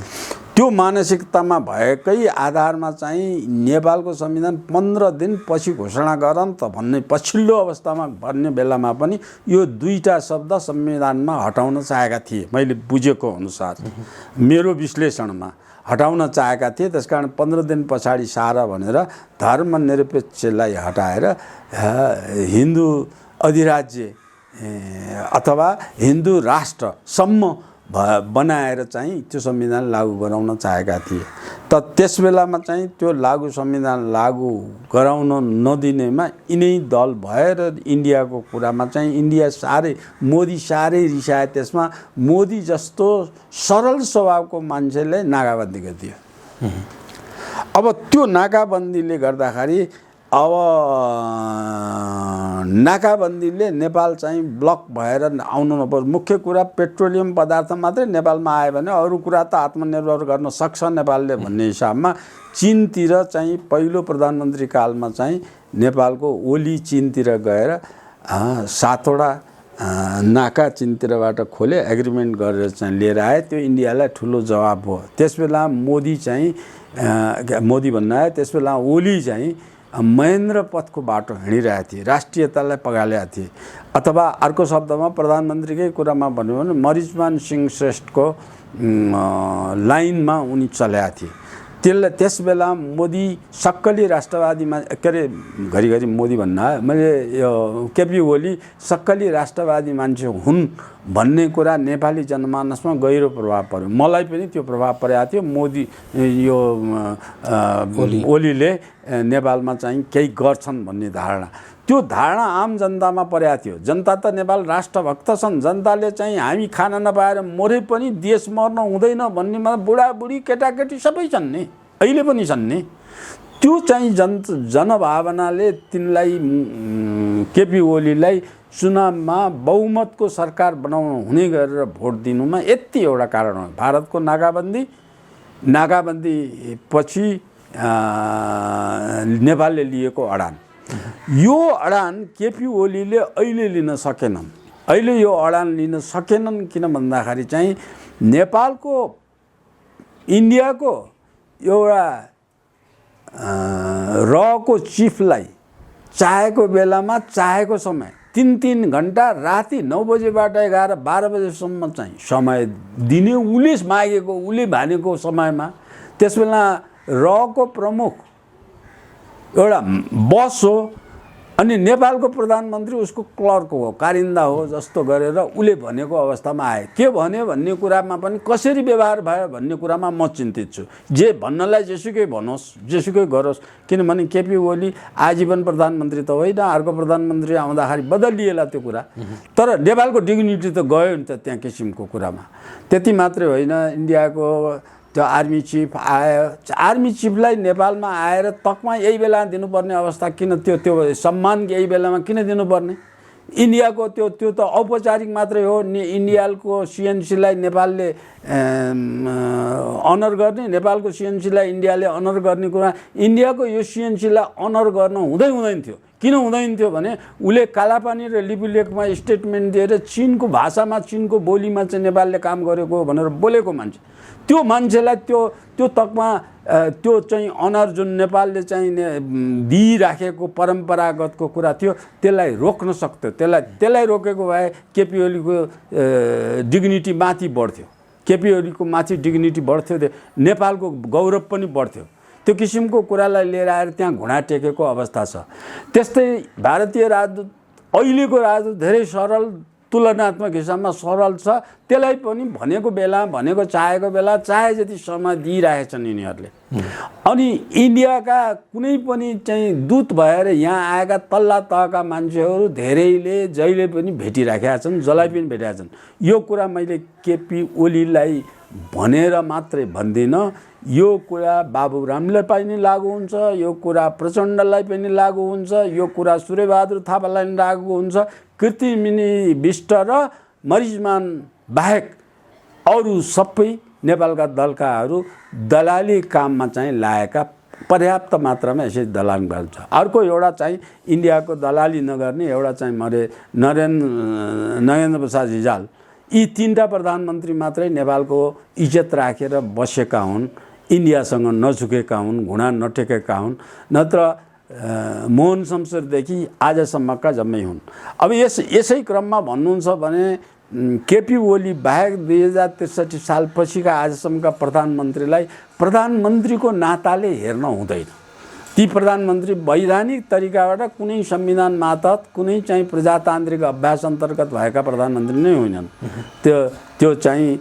त्यो मानसिकतामा भएकै आधारमा चाहिँ नेपालको संविधान 15 दिन पछि घोषणा गरौँ त भन्ने पछिल्लो अवस्थामा भन्ने बेलामा पनि यो दुईटा शब्द संविधानमा हटाउन चाहेका थिए। मैले बुझेको अनुसार मेरो विश्लेषणमा हटाउन चाहेका थिए। त्यसकारण 15 दिन पछाडि सारा भनेर धर्मनिरपेक्षलाई हटाएर हिन्दू अधिराज्य अथवा हिन्दू राष्ट्रसम्म बनाएर चाहिँ त्यो संविधान लागू गराउन चाहेका थिए। त त्यस बेलामा चाहिँ त्यो संविधान लागू गराउन नदिनेमा यिनै दल भएर इन्डियाको कुरामा चाहिँ मोदी साह्रै रिसाए। त्यसमा मोदी जस्तो सरल स्वभावको मान्छेले नागाबन्दी गरिदियो। अब त्यो नाकाबन्दीले गर्दाखेरि अब नाकाबन्दीले नेपाल चाहिँ ब्लक भएर आउनु नपर्छ। मुख्य कुरा पेट्रोलियम पदार्थ मात्रै नेपालमा आयो भने अरू कुरा त आत्मनिर्भर गर्न सक्छ नेपालले भन्ने हिसाबमा चीनतिर चाहिँ पहिलो प्रधानमन्त्री कालमा चाहिँ नेपालको ओली चीनतिर गएर 7वटा नाका चीनतिरबाट खोले, एग्रिमेन्ट गरेर चाहिँ लिएर आए। त्यो इन्डियालाई ठुलो जवाब हो। त्यसबेला मोदी चाहिँ मोदी भन्न आयो, त्यसबेला ओली चाहिँ महेन्द्र पथको बाटो हिँडिरहेको थिए, राष्ट्रियतालाई पगालेका थिए। अथवा अर्को शब्दमा प्रधानमन्त्रीकै कुरामा भन्यो भने मरिचमान सिंह श्रेष्ठको लाइनमा उनी चलेका थिए। त्यसबेला मोदी सक्कली राष्ट्रवादीमा के अरे घरिघरि मोदी भन्न आयो, मैले यो केपी ओली सक्कली राष्ट्रवादी मान्छे हुन् भन्ने कुरा नेपाली जनमानसमा गहिरो प्रभाव पर्यो। मलाई पनि त्यो प्रभाव परेको थियो। मोदी यो ओलीले नेपालमा चाहिँ केही गर्छन् भन्ने धारणा, त्यो धारणा आम जनतामा परेको थियो। जनता त नेपाल राष्ट्रभक्त छन्। जनताले चाहिँ हामी खान नपाएर मरे पनि देश मर्न हुँदैन भन्नेमा बुढाबुढी केटाकेटी सबै छन् नि, अहिले पनि छन् नि। त्यो चाहिँ जनभावनाले तिनलाई केपी ओलीलाई चुनावमा बहुमतको सरकार बनाउनु हुने गरेर भोट दिनुमा यति एउटा कारण हो। भारतको नाकाबन्दी पछि नेपालले लिएको अडान, यो अडान केपी ओलीले अहिले लिन सकेनन्। अहिले यो अडान लिन सकेनन् किन भन्दाखेरि चाहिँ नेपालको इन्डियाको एउटा रको चिफलाई चाहेको बेलामा चाहेको समय 3-3 घन्टा राति 9 बजेबाट 11-12 बजेसम्म चाहिँ समय दिने, उसले मागेको उसले भनेको समयमा। त्यसबेला रको प्रमुख एउटा बस हो अनि नेपालको प्रधानमन्त्री उसको क्लर्क हो, कारिन्दा हो जस्तो गरेर उसले भनेको अवस्थामा आए। के भन्यो भन्ने कुरामा पनि कसरी व्यवहार भयो भन्ने कुरामा म चिन्तित छु। जे भन्नलाई जेसुकै भनोस्, जेसुकै गरोस्, किनभने केपी ओली आजीवन प्रधानमन्त्री त होइन, अर्को प्रधानमन्त्री आउँदाखेरि बदलिएला त्यो कुरा। तर नेपालको डिग्निटी त गयो नि त त्यहाँ किसिमको कुरामा। त्यति मात्रै होइन, इन्डियाको त्यो आर्मी चिफ आयो, आर्मी चिफलाई नेपालमा आएर तकमा यही बेला दिनुपर्ने अवस्था किन, त्यो सम्मान यही बेलामा किन दिनुपर्ने? इन्डियाको त्यो त औपचारिक मात्रै हो। इन्डियाको सिएनसीलाई नेपालले अनर गर्ने, नेपालको सिएनसीलाई इन्डियाले अनर गर्ने कुरा, इन्डियाको यो सिएनसीलाई अनर गर्न हुँदैन थियो। किन हुँदैन थियो भने उसले कालापानी र लिपुलेखमा स्टेटमेन्ट दिएर चीनको भाषामा, चीनको बोलीमा चाहिँ नेपालले काम गरेको भनेर बोलेको मान्छे, त्यो मान्छेलाई त्यो तकमा त्यो चाहिँ अनर जुन नेपालले चाहिँ दिइराखेको परम्परागतको कुरा थियो त्यसलाई रोक्न सक्थ्यो। त्यसलाई रोकेको भए केपी ओलीको डिग्निटी माथि बढ्थ्यो, केपी ओलीको माथि डिग्निटी बढ्थ्यो, नेपालको गौरव पनि बढ्थ्यो। त्यो किसिमको कुरालाई लिएर आएर त्यहाँ घुँडा टेकेको अवस्था छ। त्यस्तै भारतीय राजदूत, अहिलेको राजदूत धेरै सरल, तुलनात्मक हिसाबमा सरल छ। त्यसलाई पनि भनेको बेला, भनेको चाहेको बेला चाहे जति समय दिइरहेछन् यिनीहरूले। अनि इन्डियाका कुनै पनि चाहिँ दूत भएर यहाँ आएका तल्ला तहका मान्छेहरू धेरैले जहिले पनि भेटिराखेका छन्, जसलाई पनि भेटेका छन्। यो कुरा मैले केपी ओलीलाई भनेर मात्रै भन्दिनँ, यो कुरा बाबुरामलाई पनि लागु हुन्छ, यो कुरा प्रचण्डलाई पनि लागु हुन्छ, यो कुरा सूर्यबहादुर थापालाई पनि लागु हुन्छ। कृतिमिनी विष्ट र मरिचमान बाहेक अरू सबै नेपालका दलकाहरू दलाली काममा चाहिँ लागेका पर्याप्त मात्रामा यसरी दलाली गर्छ। अर्को एउटा चाहिँ इन्डियाको दलाली नगर्ने एउटा चाहिँ नरेन्द्र प्रसाद हिजाल, यी 3टा प्रधानमन्त्री मात्रै नेपालको इज्जत राखेर बसेका हुन्, इन्डियासँग नझुकेका हुन्, घुँडा नटेकेका हुन्। नत्र मोहन शमशेरदेखि आजसम्मका जम्मै हुन्। अब यसै क्रममा भन्नुहुन्छ भने केपी ओली बाहेक 2063 सालपछिका आजसम्मका प्रधानमन्त्रीलाई प्रधानमन्त्रीको नाताले हेर्न हुँदैन। ती ती प्रधानमन्त्री वैधानिक तरिकाबाट कुनै संविधान मातहत कुनै चाहिँ प्रजातान्त्रिक अभ्यास अन्तर्गत भएका प्रधानमन्त्री नै होइनन्। त्यो चाहिँ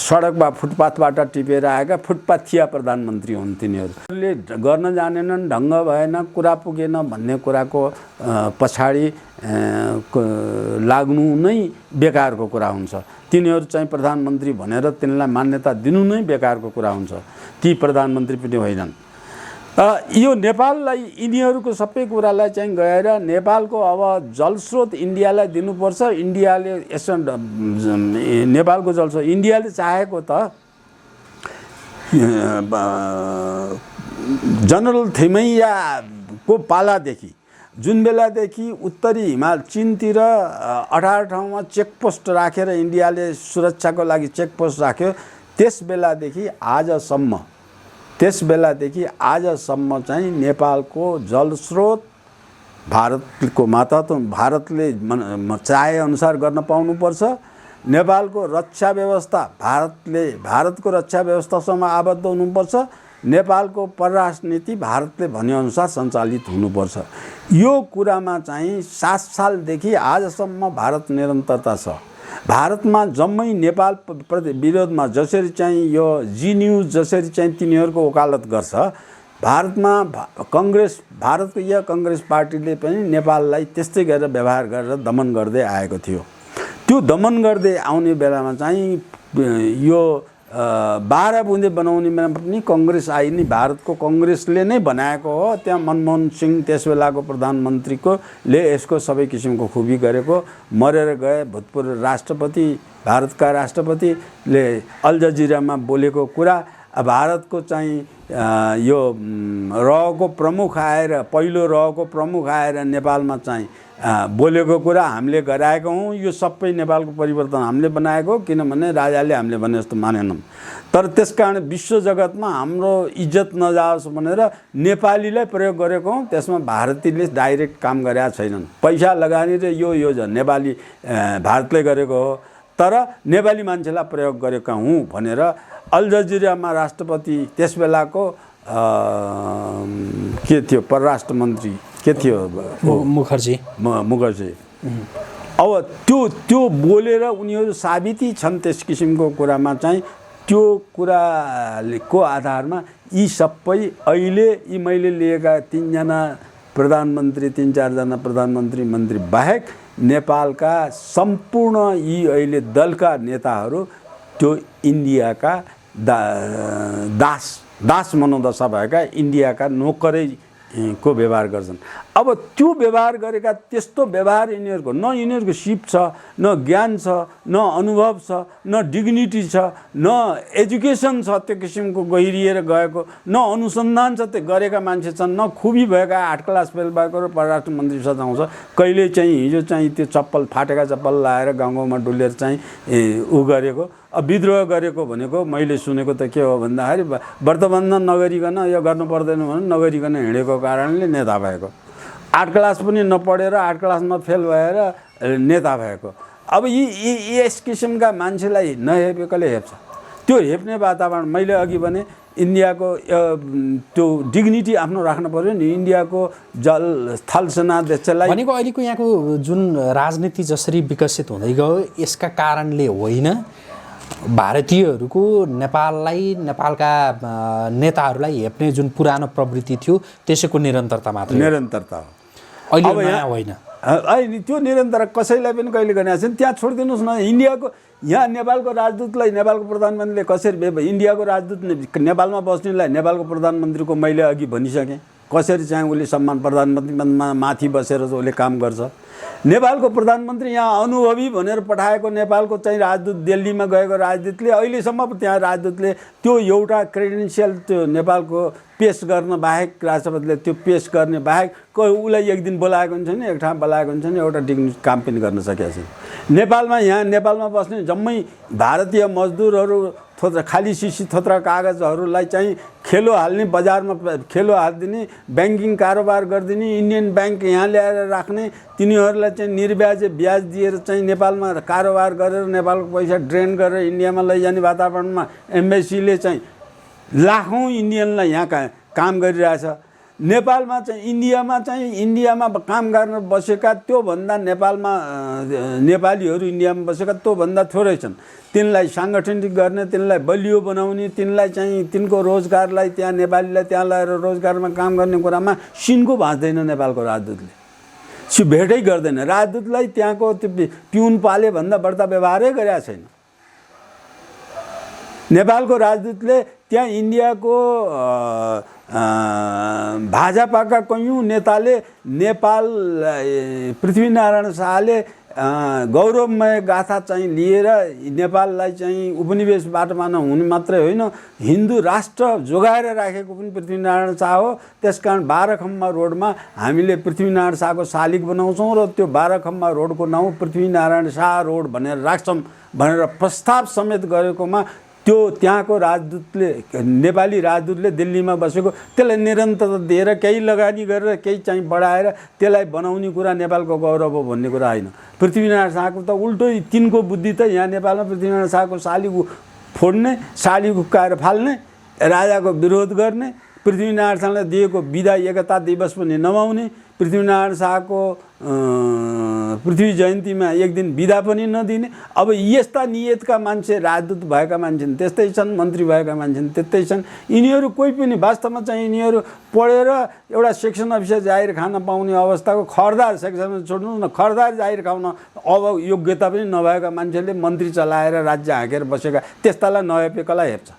सडकमा फुटपाथबाट टिपेर आएका फुटपाथिया प्रधानमन्त्री हुन् तिनीहरूले। गर्न जानेनन्, ढङ्ग भएन, कुरा पुगेन भन्ने कुराको पछाडि लाग्नु नै बेकारको कुरा हुन्छ। तिनीहरू चाहिँ प्रधानमन्त्री भनेर तिनलाई मान्यता दिनु नै बेकारको कुरा हुन्छ। ती प्रधानमन्त्री पनि होइनन्। यो नेपाललाई यिनीहरूको सबै कुरालाई चाहिँ गएर नेपालको अब जलस्रोत इन्डियालाई दिनुपर्छ। इन्डियाले यसो नेपालको जलस्रोत इन्डियाले चाहेको त जनरल थिमैयाको पालादेखि जुन बेलादेखि उत्तरी हिमाल चीनतिर 18 ठाउँमा चेकपोस्ट राखेर इन्डियाले सुरक्षाको लागि चेकपोस्ट राख्यो, त्यस बेलादेखि आजसम्म नेपालको जलस्रोत भारतको मातहत भारतले चाहेअनुसार गर्न पाउनुपर्छ। नेपालको रक्षा व्यवस्था भारतको रक्षा व्यवस्थासँग आबद्ध हुनुपर्छ। नेपालको परराष्ट्र नीति भारतले भनेअनुसार सञ्चालित हुनुपर्छ। यो कुरामा चाहिँ 7 सालदेखि आजसम्म भारत निरन्तरता छ। भारतमा जम्मै नेपाल प्रति विरोधमा जसरी चाहिँ यो जी न्युज जसरी चाहिँ तिनीहरूको वकालत गर्छ, भारतमा भारतीय कङ्ग्रेस पार्टीले पनि नेपाललाई त्यस्तै गरेर व्यवहार गरेर दमन गर्दै आएको थियो। त्यो दमन गर्दै आउने बेलामा चाहिँ यो 12 बुँदे बनाउनेमा पनि कङ्ग्रेस आई नि भारतको कङ्ग्रेसले नै बनाएको हो। त्यहाँ मनमोहन सिंह त्यस बेलाको प्रधानमन्त्रीले यसको सबै किसिमको खुबी गरेको, मरेर गए भूतपूर्व राष्ट्रपति भारतका राष्ट्रपतिले अल जजिरामा बोलेको कुरा, भारतको चाहिँ यो रहको प्रमुख आएर पहिलो रहको प्रमुख आएर नेपालमा चाहिँ बोलेको कुरा हामीले गराएको हौँ। यो सबै नेपालको परिवर्तन हामीले बनाएको, किनभने राजाले हामीले भने जस्तो मानेनौँ। तर त्यसकारण विश्व जगतमा हाम्रो इज्जत नजाओस् भनेर नेपालीलाई प्रयोग गरेको हौँ। त्यसमा भारतीयले डाइरेक्ट काम गरेका छैनन्। पैसा लगानी र यो नेपाली भारतले गरेको हो, तर नेपाली मान्छेलाई प्रयोग गरेका हौँ भनेर अल जजिरामा राष्ट्रपति त्यस बेलाको के थियो परराष्ट्र मन्त्री के थियो मुखर्जी। अब त्यो बोलेर उनीहरू साबिती छन् त्यस किसिमको कुरामा चाहिँ। त्यो कुराको आधारमा यी सबै अहिले यी मैले लिएका 3-4जना प्रधानमन्त्री मन्त्री बाहेक नेपालका सम्पूर्ण यी अहिले दलका नेताहरू त्यो इन्डियाका दास मनोदशा भएका इन्डियाका नोकरै को व्यवहार गर्छन्। अब त्यो व्यवहार गरेका त्यस्तो व्यवहार यिनीहरूको न यिनीहरूको सिप छ, न ज्ञान छ, न अनुभव छ, न डिग्निटी छ, न एजुकेसन छ त्यो किसिमको गहिरिएर गएको, न अनुसन्धान छ त्यो गरेका मान्छे छन्, न खुबी भएका 8 क्लास फेल भएको र परराष्ट्र मन्त्री सजाउँछ। कहिले चाहिँ हिजो चाहिँ त्यो फाटेका चप्पल लाएर गाउँमा डुलेर चाहिँ गरेको। अब विद्रोह गरेको भनेको मैले सुनेको त के हो भन्दाखेरि व्रतबन्धन नगरिकन यो गर्नु पर्दैन भने नगरिकन हिँडेको कारणले नेता भएको। 8 क्लास पनि नपढेर 8 क्लासमा फेल भएर नेता भएको। अब यस किसिमका मान्छेलाई नहेपेकोले हेप्छ। त्यो हेप्ने वातावरण मैले अघि भने इन्डियाको त्यो डिग्निटी आफ्नो राख्नु पर्यो नि। इन्डियाको थल सेनाध्यक्षलाई भनेको अहिलेको यहाँको जुन राजनीति जसरी विकसित हुँदै गयो यसका कारणले होइन, भारतीयहरूको नेपाललाई नेपालका नेताहरूलाई हेप्ने जुन पुरानो प्रवृत्ति थियो त्यसैको निरन्तरता मात्र निरन्तरता हो। अहिले नयाँ होइन। अहिले त्यो निरन्तर कसैलाई पनि कहिले गरेको छैन। त्यहाँ छोडिदिनुहोस् न। इन्डियाको यहाँ नेपालको राजदूतलाई नेपालको प्रधानमन्त्रीले कसरी इन्डियाको राजदूत नेपालमा बस्नेलाई नेपालको प्रधानमन्त्रीको मैले अघि भनिसकेँ कसरी चाहिँ उसले सम्मान प्रधानमन्त्रीमा माथि बसेर उसले काम गर्छ। नेपालको प्रधानमन्त्री यहाँ अनुभवी भनेर पठाएको नेपालको चाहिँ राजदूत दिल्लीमा गएको राजदूतले अहिलेसम्म त्यहाँ राजदूतले त्यो एउटा क्रेडेन्सियल त्यो नेपालको पेस गर्न बाहेक राष्ट्रपतिले त्यो पेस गर्ने बाहेक उसलाई एक दिन बोलाएको हुन्छ नि, एक ठाउँ बोलाएको हुन्छ नि, एउटा डिग्निटी काम पनि गर्न सकेको छैन। नेपालमा यहाँ नेपालमा बस्ने जम्मै भारतीय मजदुरहरू थोत्रा खाली सिसी थोत्रा कागजहरूलाई चाहिँ खेलो हाल्ने, बजारमा खेलो हालिदिने, ब्याङ्किङ कारोबार गरिदिने, इन्डियन ब्याङ्क यहाँ ल्याएर राख्ने, तिनीहरूलाई चाहिँ निर्ब्याजे ब्याज दिएर चाहिँ नेपालमा कारोबार गरेर नेपालको पैसा ड्रेन गरेर इन्डियामा लैजाने वातावरणमा एम्बेसीले चाहिँ लाखौँ इन्डियनलाई यहाँ काम गरिरहेछ। नेपालमा चाहिँ इन्डियामा काम गर्न बसेका त्योभन्दा नेपालमा नेपालीहरू इन्डियामा बसेका त्योभन्दा थोरै छन्। तिनलाई साङ्गठनिक गर्ने, तिनलाई बलियो बनाउने, तिनलाई चाहिँ तिनको रोजगारलाई त्यहाँ नेपालीलाई त्यहाँ लगाएर रोजगारमा काम गर्ने कुरामा सिनको भाँच्दैन नेपालको राजदूतले, भेटै गर्दैन। राजदूतलाई त्यहाँको त्यो पिउन पाले भन्दा बढ्ता व्यवहारै गरेका छैन। नेपालको राजदूतले त्यहाँ इन्डियाको भाजपाका कैयौँ नेताले नेपाल पृथ्वीनारायण शाहले गौरवमय गाथा चाहिँ लिएर नेपाललाई चाहिँ उपनिवेश बाटोमा नहुने मात्रै होइन हिन्दू राष्ट्र जोगाएर राखेको पनि पृथ्वीनारायण शाह हो। त्यसकारण 12 खम्बा रोडमा हामीले पृथ्वीनारायण शाहको शालिग बनाउँछौँ र त्यो 12 खम्बा रोडको नाउँ पृथ्वीनारायण शाह रोड भनेर राख्छौँ भनेर प्रस्ताव समेत गरेकोमा त्यो त्यहाँको राजदूतले नेपाली राजदूतले दिल्लीमा बसेको त्यसलाई निरन्तरता दिएर केही लगानी गरेर केही चाहिँ बढाएर त्यसलाई बनाउने कुरा नेपालको गौरव हो भन्ने कुरा होइन। पृथ्वीनारायण शाहको त उल्टो तिनको बुद्धि त यहाँ नेपालमा पृथ्वीनारायण शाहको शालिग फोड्ने, शालिग उक्काएर फाल्ने, राजाको विरोध गर्ने, पृथ्वीनारायण शाहलाई दिएको बिदा एकता दिवस पनि नमाउने, पृथ्वीनारायण शाहको पृथ्वी जयन्तीमा एक दिन बिदा पनि नदिने। अब यस्ता नियतका मान्छे राजदूत भएका मान्छे त्यस्तै छन्, मन्त्री भएका मान्छे त्यस्तै छन्। यिनीहरू कोही पनि वास्तवमा चाहिँ यिनीहरू पढेर एउटा सेक्सन अफिसर जाहिर खान पाउने अवस्थाको खरदार सेक्सन छोड्नु न, खरदार जाहिर खाउन अब योग्यता पनि नभएका मान्छेले मन्त्री चलाएर राज्य हाँकेर बसेका त्यस्तालाई नहेपेकालाई हेप्छ।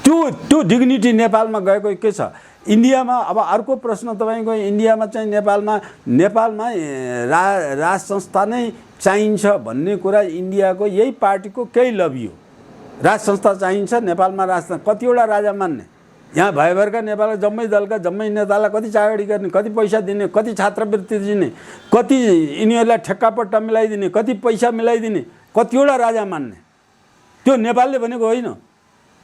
त्यो डिग्निटी नेपालमा गएको के छ? इन्डियामा अब अर्को प्रश्न तपाईँको, इन्डियामा चाहिँ नेपालमा राज संस्था नै चाहिन्छ भन्ने कुरा इन्डियाको यही पार्टीको केही लबी हो। राज संस्था चाहिन्छ नेपालमा, राज कतिवटा राजा मान्ने, यहाँ भएभरका नेपालका जम्मै दलका जम्मै नेतालाई कति चाकरी गर्ने, कति पैसा दिने, कति छात्रवृत्ति दिने, कति यिनीहरूलाई ठेक्कापट्टा मिलाइदिने, कति पैसा मिलाइदिने, कतिवटा राजा मान्ने। त्यो नेपालले भनेको होइन।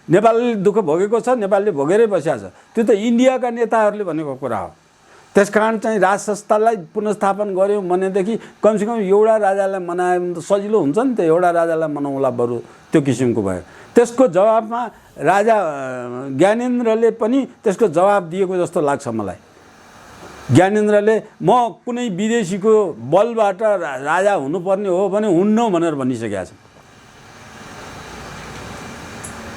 नेपालले दुःख भोगेको छ, नेपालले भोगेरै बसेको छ। त्यो त इन्डियाका नेताहरूले भनेको कुरा हो। त्यसकारण चाहिँ राज संस्थालाई पुनर्स्थापन गऱ्यौँ भनेदेखि कमसेकम एउटा राजालाई मनायो भने त सजिलो हुन्छ नि त। एउटा राजालाई मनाउला बरु त्यो किसिमको भयो। त्यसको जवाबमा राजा ज्ञानेन्द्रले पनि त्यसको जवाब दिएको जस्तो लाग्छ मलाई। ज्ञानेन्द्रले म कुनै विदेशीको बलबाट राजा हुनुपर्ने हो भने हुन्न भनेर भनिसकेका छन्।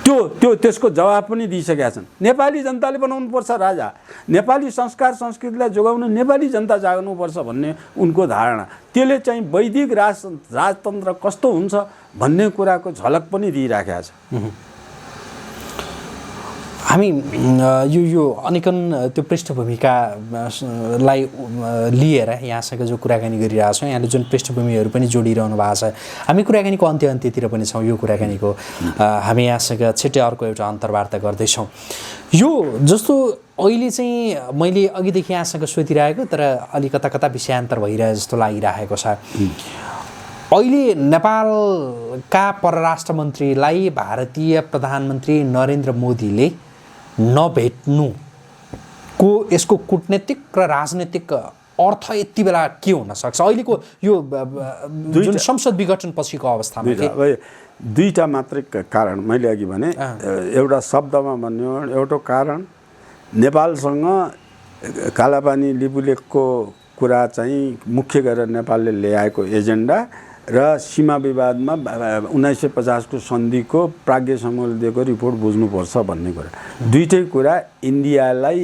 त्यसको जवाब पनि दिइसकेका छन्। नेपाली जनताले बनाउनुपर्छ राजा, नेपाली संस्कार संस्कृतिलाई जोगाउन नेपाली जनता जाग्नुपर्छ भन्ने उनको धारणा। त्यसले चाहिँ वैदिक राजतन्त्र कस्तो हुन्छ भन्ने कुराको झलक पनि दिइराखेका छ। हामी यो अनेकन त्यो पृष्ठभूमिकालाई लिएर यहाँसँग जो कुराकानी गरिरहेछौँ, यहाँले जुन पृष्ठभूमिहरू पनि जोडिरहनु भएको छ, हामी कुराकानीको अन्त्यतिर पनि छौँ। यो कुराकानीको हामी यहाँसँग छिट्टै अर्को एउटा अन्तर्वार्ता गर्दैछौँ। यो जस्तो अहिले चाहिँ मैले अघिदेखि यहाँसँग सोधिरहेको तर अलि कता विषयान्तर भइरहे जस्तो लागिरहेको छ। अहिले नेपालका परराष्ट्र मन्त्रीलाई भारतीय प्रधानमन्त्री नरेन्द्र मोदीले नभेट्नुको यसको कूटनीतिक र राजनीतिक अर्थ यति बेला के हुन सक्छ? अहिलेको यो जुन संसद विघटन पछिको अवस्थामा दुईटा मात्रै कारण मैले अघि भने। एउटा शब्दमा भन्यो, एउटा कारण नेपालसँग कालापानी लिपुलेखको कुरा चाहिँ मुख्य गरेर नेपालले ल्याएको एजेन्डा र सीमा विवादमा 1950 को सन्धिको प्राज्ञ समूहले दिएको रिपोर्ट बुझ्नुपर्छ भन्ने कुरा। दुईटै कुरा इन्डियालाई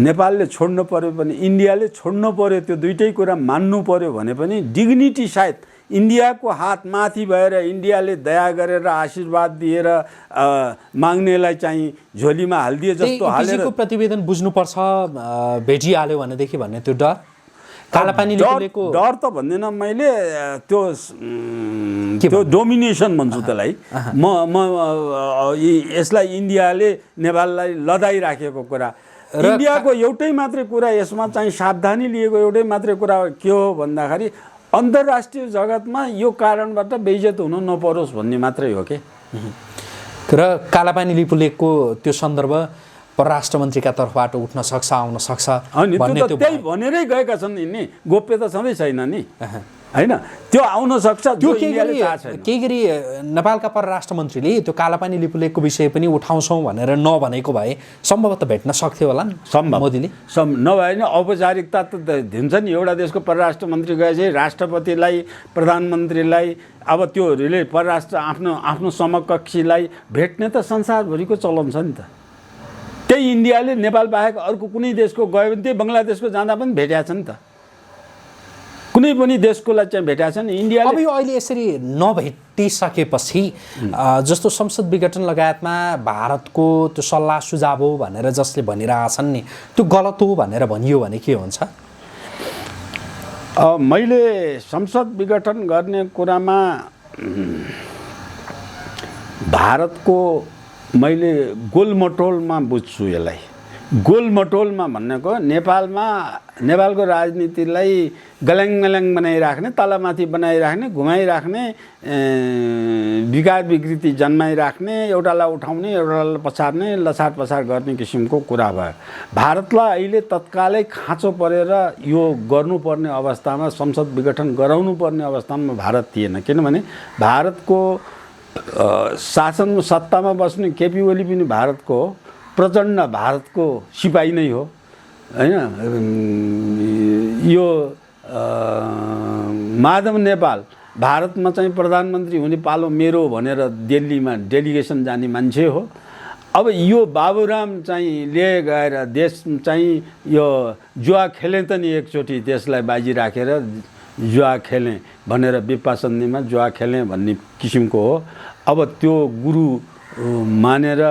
नेपालले छोड्नु पर्यो पनि इन्डियाले छोड्नु पर्यो। त्यो दुईटै कुरा मान्नु पर्यो भने पनि डिग्निटी सायद इन्डियाको हात माथि भएर इन्डियाले दया गरेर आशीर्वाद दिएर माग्नेलाई चाहिँ झोलीमा हालिदिए जस्तो हालेर प्रतिवेदन बुझ्नुपर्छ भेटिहाल्यो भनेदेखि भन्ने त्यो डर कालापानी लिपुलेखको डर त भन्दैन मैले, त्यो डोमिनेसन भन्छु त्यसलाई। म यसलाई इन्डियाले नेपाललाई लदाइराखेको कुरा, इन्डियाको एउटै मात्रै कुरा यसमा चाहिँ सावधानी लिएको एउटै मात्रै कुरा के हो भन्दाखेरि अन्तर्राष्ट्रिय जगतमा यो कारणबाट बेइज्जत हुन नपरोस् भन्ने मात्रै हो के। र कालापानी लिपुलेखको त्यो सन्दर्भ परराष्ट्र मन्त्रीका तर्फबाट उठ्न सक्छ, आउन सक्छ अनि त्यो त्यही भनेरै गएका छन् नि। गोप्य त छँदै छैन नि। हैन त्यो आउन सक्छ त्यो जो इन्डियाले चाहन्छ केही गरी नेपालका परराष्ट्र मन्त्रीले त्यो कालापानी लिपुलेकको विषय पनि उठाउँछौँ भनेर नभनेको भए सम्भवतः भेट्न सक्थ्यो होला नि सम्भव मोदीले नभए नि औपचारिकता त दिन्छ नि एउटा देशको परराष्ट्र मन्त्री गएपछि राष्ट्रपतिलाई प्रधानमन्त्रीलाई अब त्योहरूले परराष्ट्र आफ्नो समकक्षीलाई भेट्ने त संसारभरिको चलन छ नि त त्यही इन्डियाले नेपाल बाहेक अर्को कुनै देशको गयो भने त्यही बङ्गलादेशको जाँदा पनि भेटेका छ नि त कुनै पनि देशकोलाई चाहिँ भेटेका छ नि इन्डियाले अब यो अहिले यसरी नभेटिसकेपछि जस्तो संसद विघटन लगायतमा भारतको त्यो सल्लाह सुझाव हो भनेर जसले भनिरहेछन् नि त्यो गलत हो भनेर भनियो भने के हुन्छ मैले संसद विघटन गर्ने कुरामा भारतको मैले गोलमटोलमा बुझ्छु यसलाई गोलमटोलमा भनेको नेपालको राजनीतिलाई गल्याङ बनाइराख्ने तलमाथि बनाइराख्ने घुमाइराख्ने विकार विकृति जन्माइराख्ने एउटालाई उठाउने एउटालाई पछार्ने लसार पछार गर्ने किसिमको कुरा भयो भारतलाई अहिले तत्कालै खाँचो परेर यो गर्नुपर्ने अवस्थामा संसद विघटन गराउनु पर्ने अवस्थामा भारत थिएन किनभने भारतको शासन सत्तामा बस्ने केपी ओली पनि भारतको प्रचण्ड भारतको सिपाही नै हो हैन यो माधव नेपाल भारतमा चाहिँ प्रधानमन्त्री हुने पालो मेरो भनेर दिल्लीमा डेलिगेसन जाने मान्छे हो अब यो बाबुराम चाहिँ लिएर गएर देश चाहिँ यो जुवा खेले त नि एकचोटि देशलाई बाजी राखेर जुवा खेलेँ भनेर विपासन्दीमा जुवा खेलेँ भन्ने किसिमको हो अब त्यो गुरु मानेर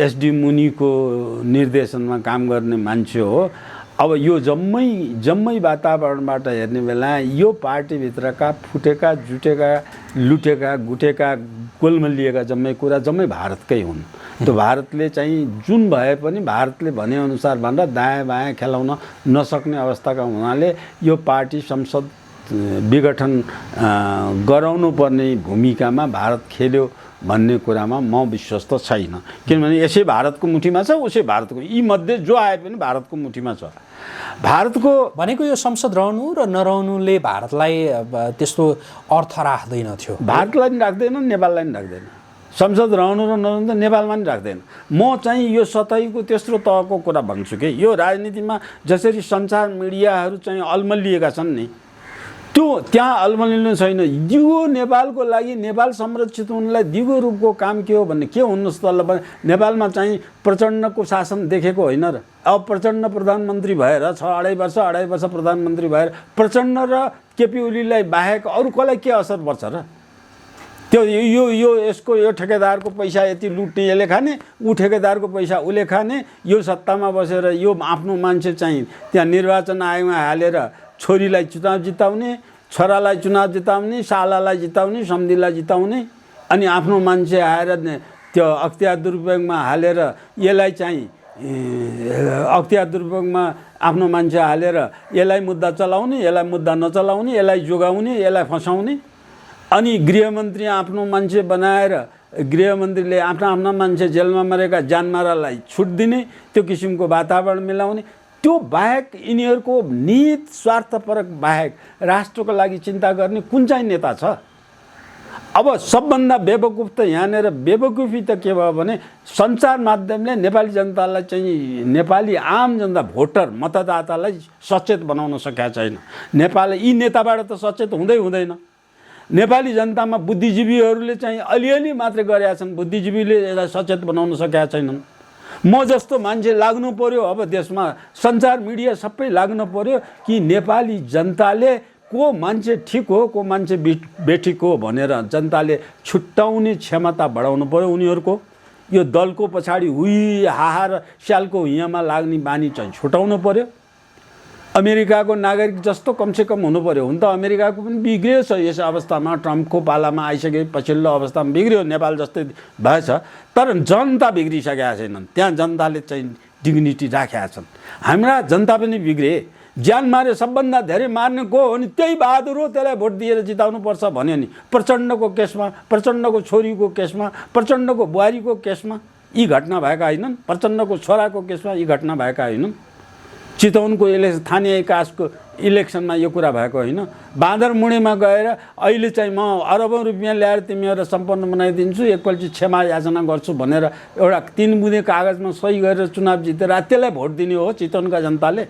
एसडी मुनिको निर्देशनमा काम गर्ने मान्छे हो अब यो जम्मै वातावरणबाट हेर्ने बेला यो पार्टीभित्रका फुटेका जुटेका लुटेका गुटेका गोलमलिएका जम्मै कुरा जम्मै भारतकै हुन् त्यो भारतले चाहिँ जुन भए पनि भारतले भनेअनुसार भनेर दायाँ बायाँ खेलाउन नसक्ने अवस्थाका हुनाले यो पार्टी संसद विघटन गराउनु पर्ने भूमिकामा भारत खेल्यो भन्ने कुरामा म विश्वस्त छैन किनभने यसै भारतको मुठीमा छ उसै भारतको यी मध्ये जो आए पनि भारतको मुठीमा छ भारतको भनेको यो संसद रहनु र नरहनुले भारतलाई त्यस्तो अर्थ राख्दैन थियो भारतलाई पनि राख्दैन नेपाललाई पनि राख्दैन संसद रहनु र नरहनु त नेपालमा पनि राख्दैन म चाहिँ यो सतहीको तेस्रो तहको कुरा भन्छु कि यो राजनीतिमा जसरी सञ्चार मिडियाहरू चाहिँ अल्मलिएका छन् नि त्यो त्यहाँ अल्मलिनु छैन दिगो नेपालको लागि नेपाल संरक्षित हुनलाई दिगो रूपको काम के हो भन्ने के हुनुहोस् त नेपालमा चाहिँ प्रचण्डको शासन देखेको होइन र अब प्रचण्ड प्रधानमन्त्री भएर अढाई वर्ष प्रधानमन्त्री भएर प्रचण्ड र केपी ओलीलाई बाहेक अरू कसलाई के असर पर्छ र त्यो यो यसको यो ठेकेदारको पैसा यति लुट्ने यसले खाने ऊ ठेकेदारको पैसा उसले खाने यो सत्तामा बसेर यो आफ्नो मान्छे चाहिँ त्यहाँ निर्वाचन आयोगमा हालेर छोरीलाई चुनाव जिताउने छोरालाई चुनाव जिताउने सालालाई जिताउने सम्धिलाई जिताउने अनि आफ्नो मान्छे आएर त्यो अख्तियार दुरुपयोगमा हालेर यसलाई चाहिँ अख्तियार दुरुपयोगमा आफ्नो मान्छे हालेर यसलाई मुद्दा चलाउने यसलाई मुद्दा नचलाउने यसलाई जोगाउने यसलाई फसाउने अनि गृहमन्त्री आफ्नो मान्छे बनाएर गृहमन्त्रीले आफ्ना मान्छे जेलमा मरेका जानमारालाई छुट दिने त्यो किसिमको वातावरण मिलाउने त्यो बाहेक यिनीहरूको निहित स्वार्थपरक बाहेक राष्ट्रको लागि चिन्ता गर्ने कुन चाहिँ नेता छ अब सबभन्दा बेवकुफ त यहाँनिर बेवकुफी त के भयो भने सञ्चार माध्यमले नेपाली जनतालाई चाहिँ नेपाली आम जनता भोटर मतदातालाई सचेत बनाउन सकेका छैन नेपाल यी नेताबाट त सचेत हुँदैन नेपाली जनतामा बुद्धिजीवीहरूले चाहिँ अलिअलि मात्रै गरेका छन् बुद्धिजीवीले यसलाई सचेत बनाउन सकेका छैनन् म जस्तो मान्छे लाग्नु पर्यो अब देशमा सञ्चार मिडिया सबै लाग्नु पर्यो कि नेपाली जनताले को मान्छे ठिक हो को मान्छे बेठिक हो भनेर जनताले छुट्याउने क्षमता बढाउनु पर्यो उनीहरूको यो दलको पछाडि हुई हाहा र स्यालको हियाँमा लाग्ने बानी चाहिँ छुटाउनु पर्यो अमेरिकाको नागरिक जस्तो कमसेकम हुनु पर्यो हुन त अमेरिकाको पनि बिग्रियो छ यस अवस्थामा ट्रम्पको पालामा आइसके पछिल्लो अवस्थामा बिग्रियो नेपाल जस्तै भएछ तर जनता बिग्रिसकेका छैनन् त्यहाँ जनताले चाहिँ डिग्निटी राखेका छन् हाम्रा जनता पनि बिग्रे ज्यान मारे सबभन्दा धेरै मार्ने को हो नि त्यही बहादुर हो त्यसलाई भोट दिएर जिताउनुपर्छ भन्यो नि प्रचण्डको केसमा प्रचण्डको छोरीको केसमा प्रचण्डको बुहारीको केसमा यी घटना भएका होइनन् प्रचण्डको छोराको केसमा यी घटना भएका होइनन् चितवनको यसले स्थानीय विकासको इलेक्सनमा यो कुरा भएको होइन। बाँदरमुढीमा गएर अहिले चाहिँ म अरबौँ रुपियाँ ल्याएर तिमीहरू सम्पन्न बनाइदिन्छु, एकपल्ट क्षमा याचना गर्छु भनेर एउटा 3 बुँदे कागजमा सही गरेर चुनाव जितेर त्यसलाई भोट दिने हो चितवनका जनताले।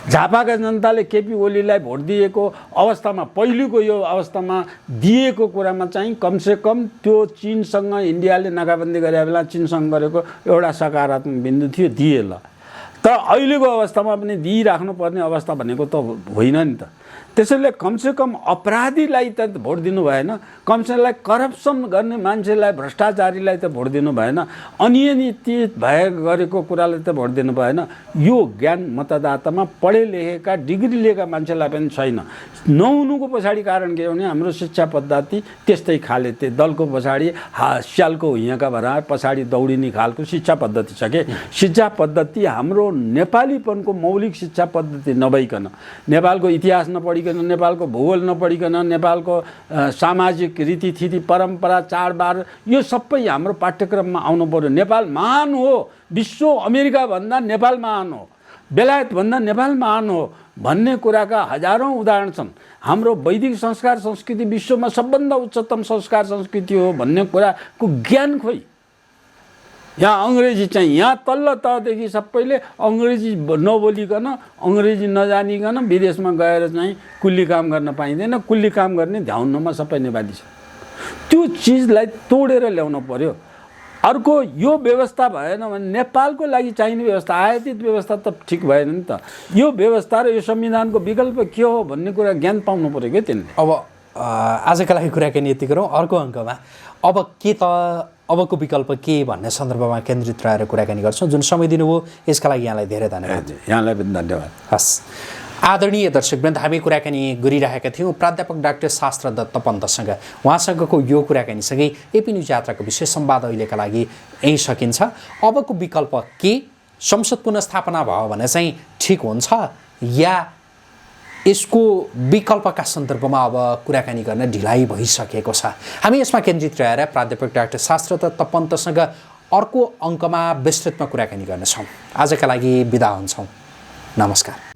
झापाका जनताले केपी ओलीलाई भोट दिएको अवस्थामा, पहिलेको यो अवस्थामा दिएको कुरामा चाहिँ कमसेकम त्यो चीनसँग इन्डियाले नाकाबन्दी गरे बेला चीनसँग गरेको एउटा सकारात्मक बिन्दु थियो, दिए ल। तर अहिलेको अवस्थामा पनि दिइराख्नु पर्ने अवस्था भनेको त होइन नि त। त्यसैले कमसेकम अपराधीलाई त भोट दिनु भएन, कमसेकमलाई करप्सन गर्ने मान्छेलाई, भ्रष्टाचारीलाई त भोट दिनु भएन, अनियमित गरेको कुरालाई त भोट दिनु भएन। यो ज्ञान मतदातामा पढे लेखेका डिग्री लिएका मान्छेलाई पनि छैन। नहुनुको पछाडि कारण के हो भने हाम्रो शिक्षा पद्धति त्यस्तै खाले, त्यो दलको पछाडि स्यालको हिँका भरा पछाडि दौडिने खालको शिक्षा पद्धति छ के। शिक्षा पद्धति हाम्रो नेपालीपनको मौलिक शिक्षा पद्धति नभइकन, नेपालको इतिहास नपढिकन, नेपालको भूगोल नपढिकन, नेपालको सामाजिक रीतिथिति परम्परा चाडबाड यो सबै हाम्रो पाठ्यक्रममा आउनु पर्यो। नेपाल महान हो, विश्व अमेरिकाभन्दा नेपाल महान हो, बेलायतभन्दा नेपाल महान हो भन्ने कुराका हजारौँ उदाहरण छन्। हाम्रो वैदिक संस्कार संस्कृति विश्वमा सबभन्दा उच्चतम संस्कार संस्कृति हो भन्ने कुराको ज्ञान खोइ। यहाँ अङ्ग्रेजी चाहिँ यहाँ तल्लो तहदेखि सबैले अङ्ग्रेजी नबोलिकन, अङ्ग्रेजी नजानिकन विदेशमा गएर चाहिँ कुल्ली काम गर्न पाइँदैन। कुल्ली काम गर्ने ध्याउनमा सबै नेपाली छ। त्यो चिजलाई तोडेर ल्याउनु पर्यो। अर्को यो व्यवस्था भएन भने नेपालको लागि चाहिने व्यवस्था, आयातित व्यवस्था त ठिक भएन नि त। यो व्यवस्था र यो संविधानको विकल्प के हो भन्ने कुरा ज्ञान पाउनु पर्यो क्या त्यसले। अब आजका लागि कुराकानी यति गरौँ। अर्को अङ्कमा अब के त अबको विकल्प के भन्ने सन्दर्भमा केन्द्रित रहेर कुराकानी गर्छौँ। जुन समय दिनुभयो यसका लागि यहाँलाई धेरै धन्यवाद। यहाँलाई पनि धन्यवाद। हस्, आदरणीय दर्शकवृन्द, हामी कुराकानी गरिरहेका थियौँ प्राध्यापक डाक्टर शास्त्रदत्त पन्तसँग। उहाँसँगको यो कुराकानीसँगै एपी न्युज यात्राको विशेष संवाद अहिलेका लागि यहीँ सकिन्छ। अबको विकल्प के, संसद पुनर्स्थापना भयो भने चाहिँ ठिक हुन्छ या यसको विकल्पका सन्दर्भमा अब कुराकानी गर्न ढिलाइ भइसकेको छ? हामी यसमा केन्द्रित रहेर प्राध्यापक डाक्टर शास्त्रदत्त पन्तसँग अर्को अङ्कमा विस्तृतमा कुराकानी गर्नेछौँ। आजका लागि बिदा हुन्छौँ। नमस्कार।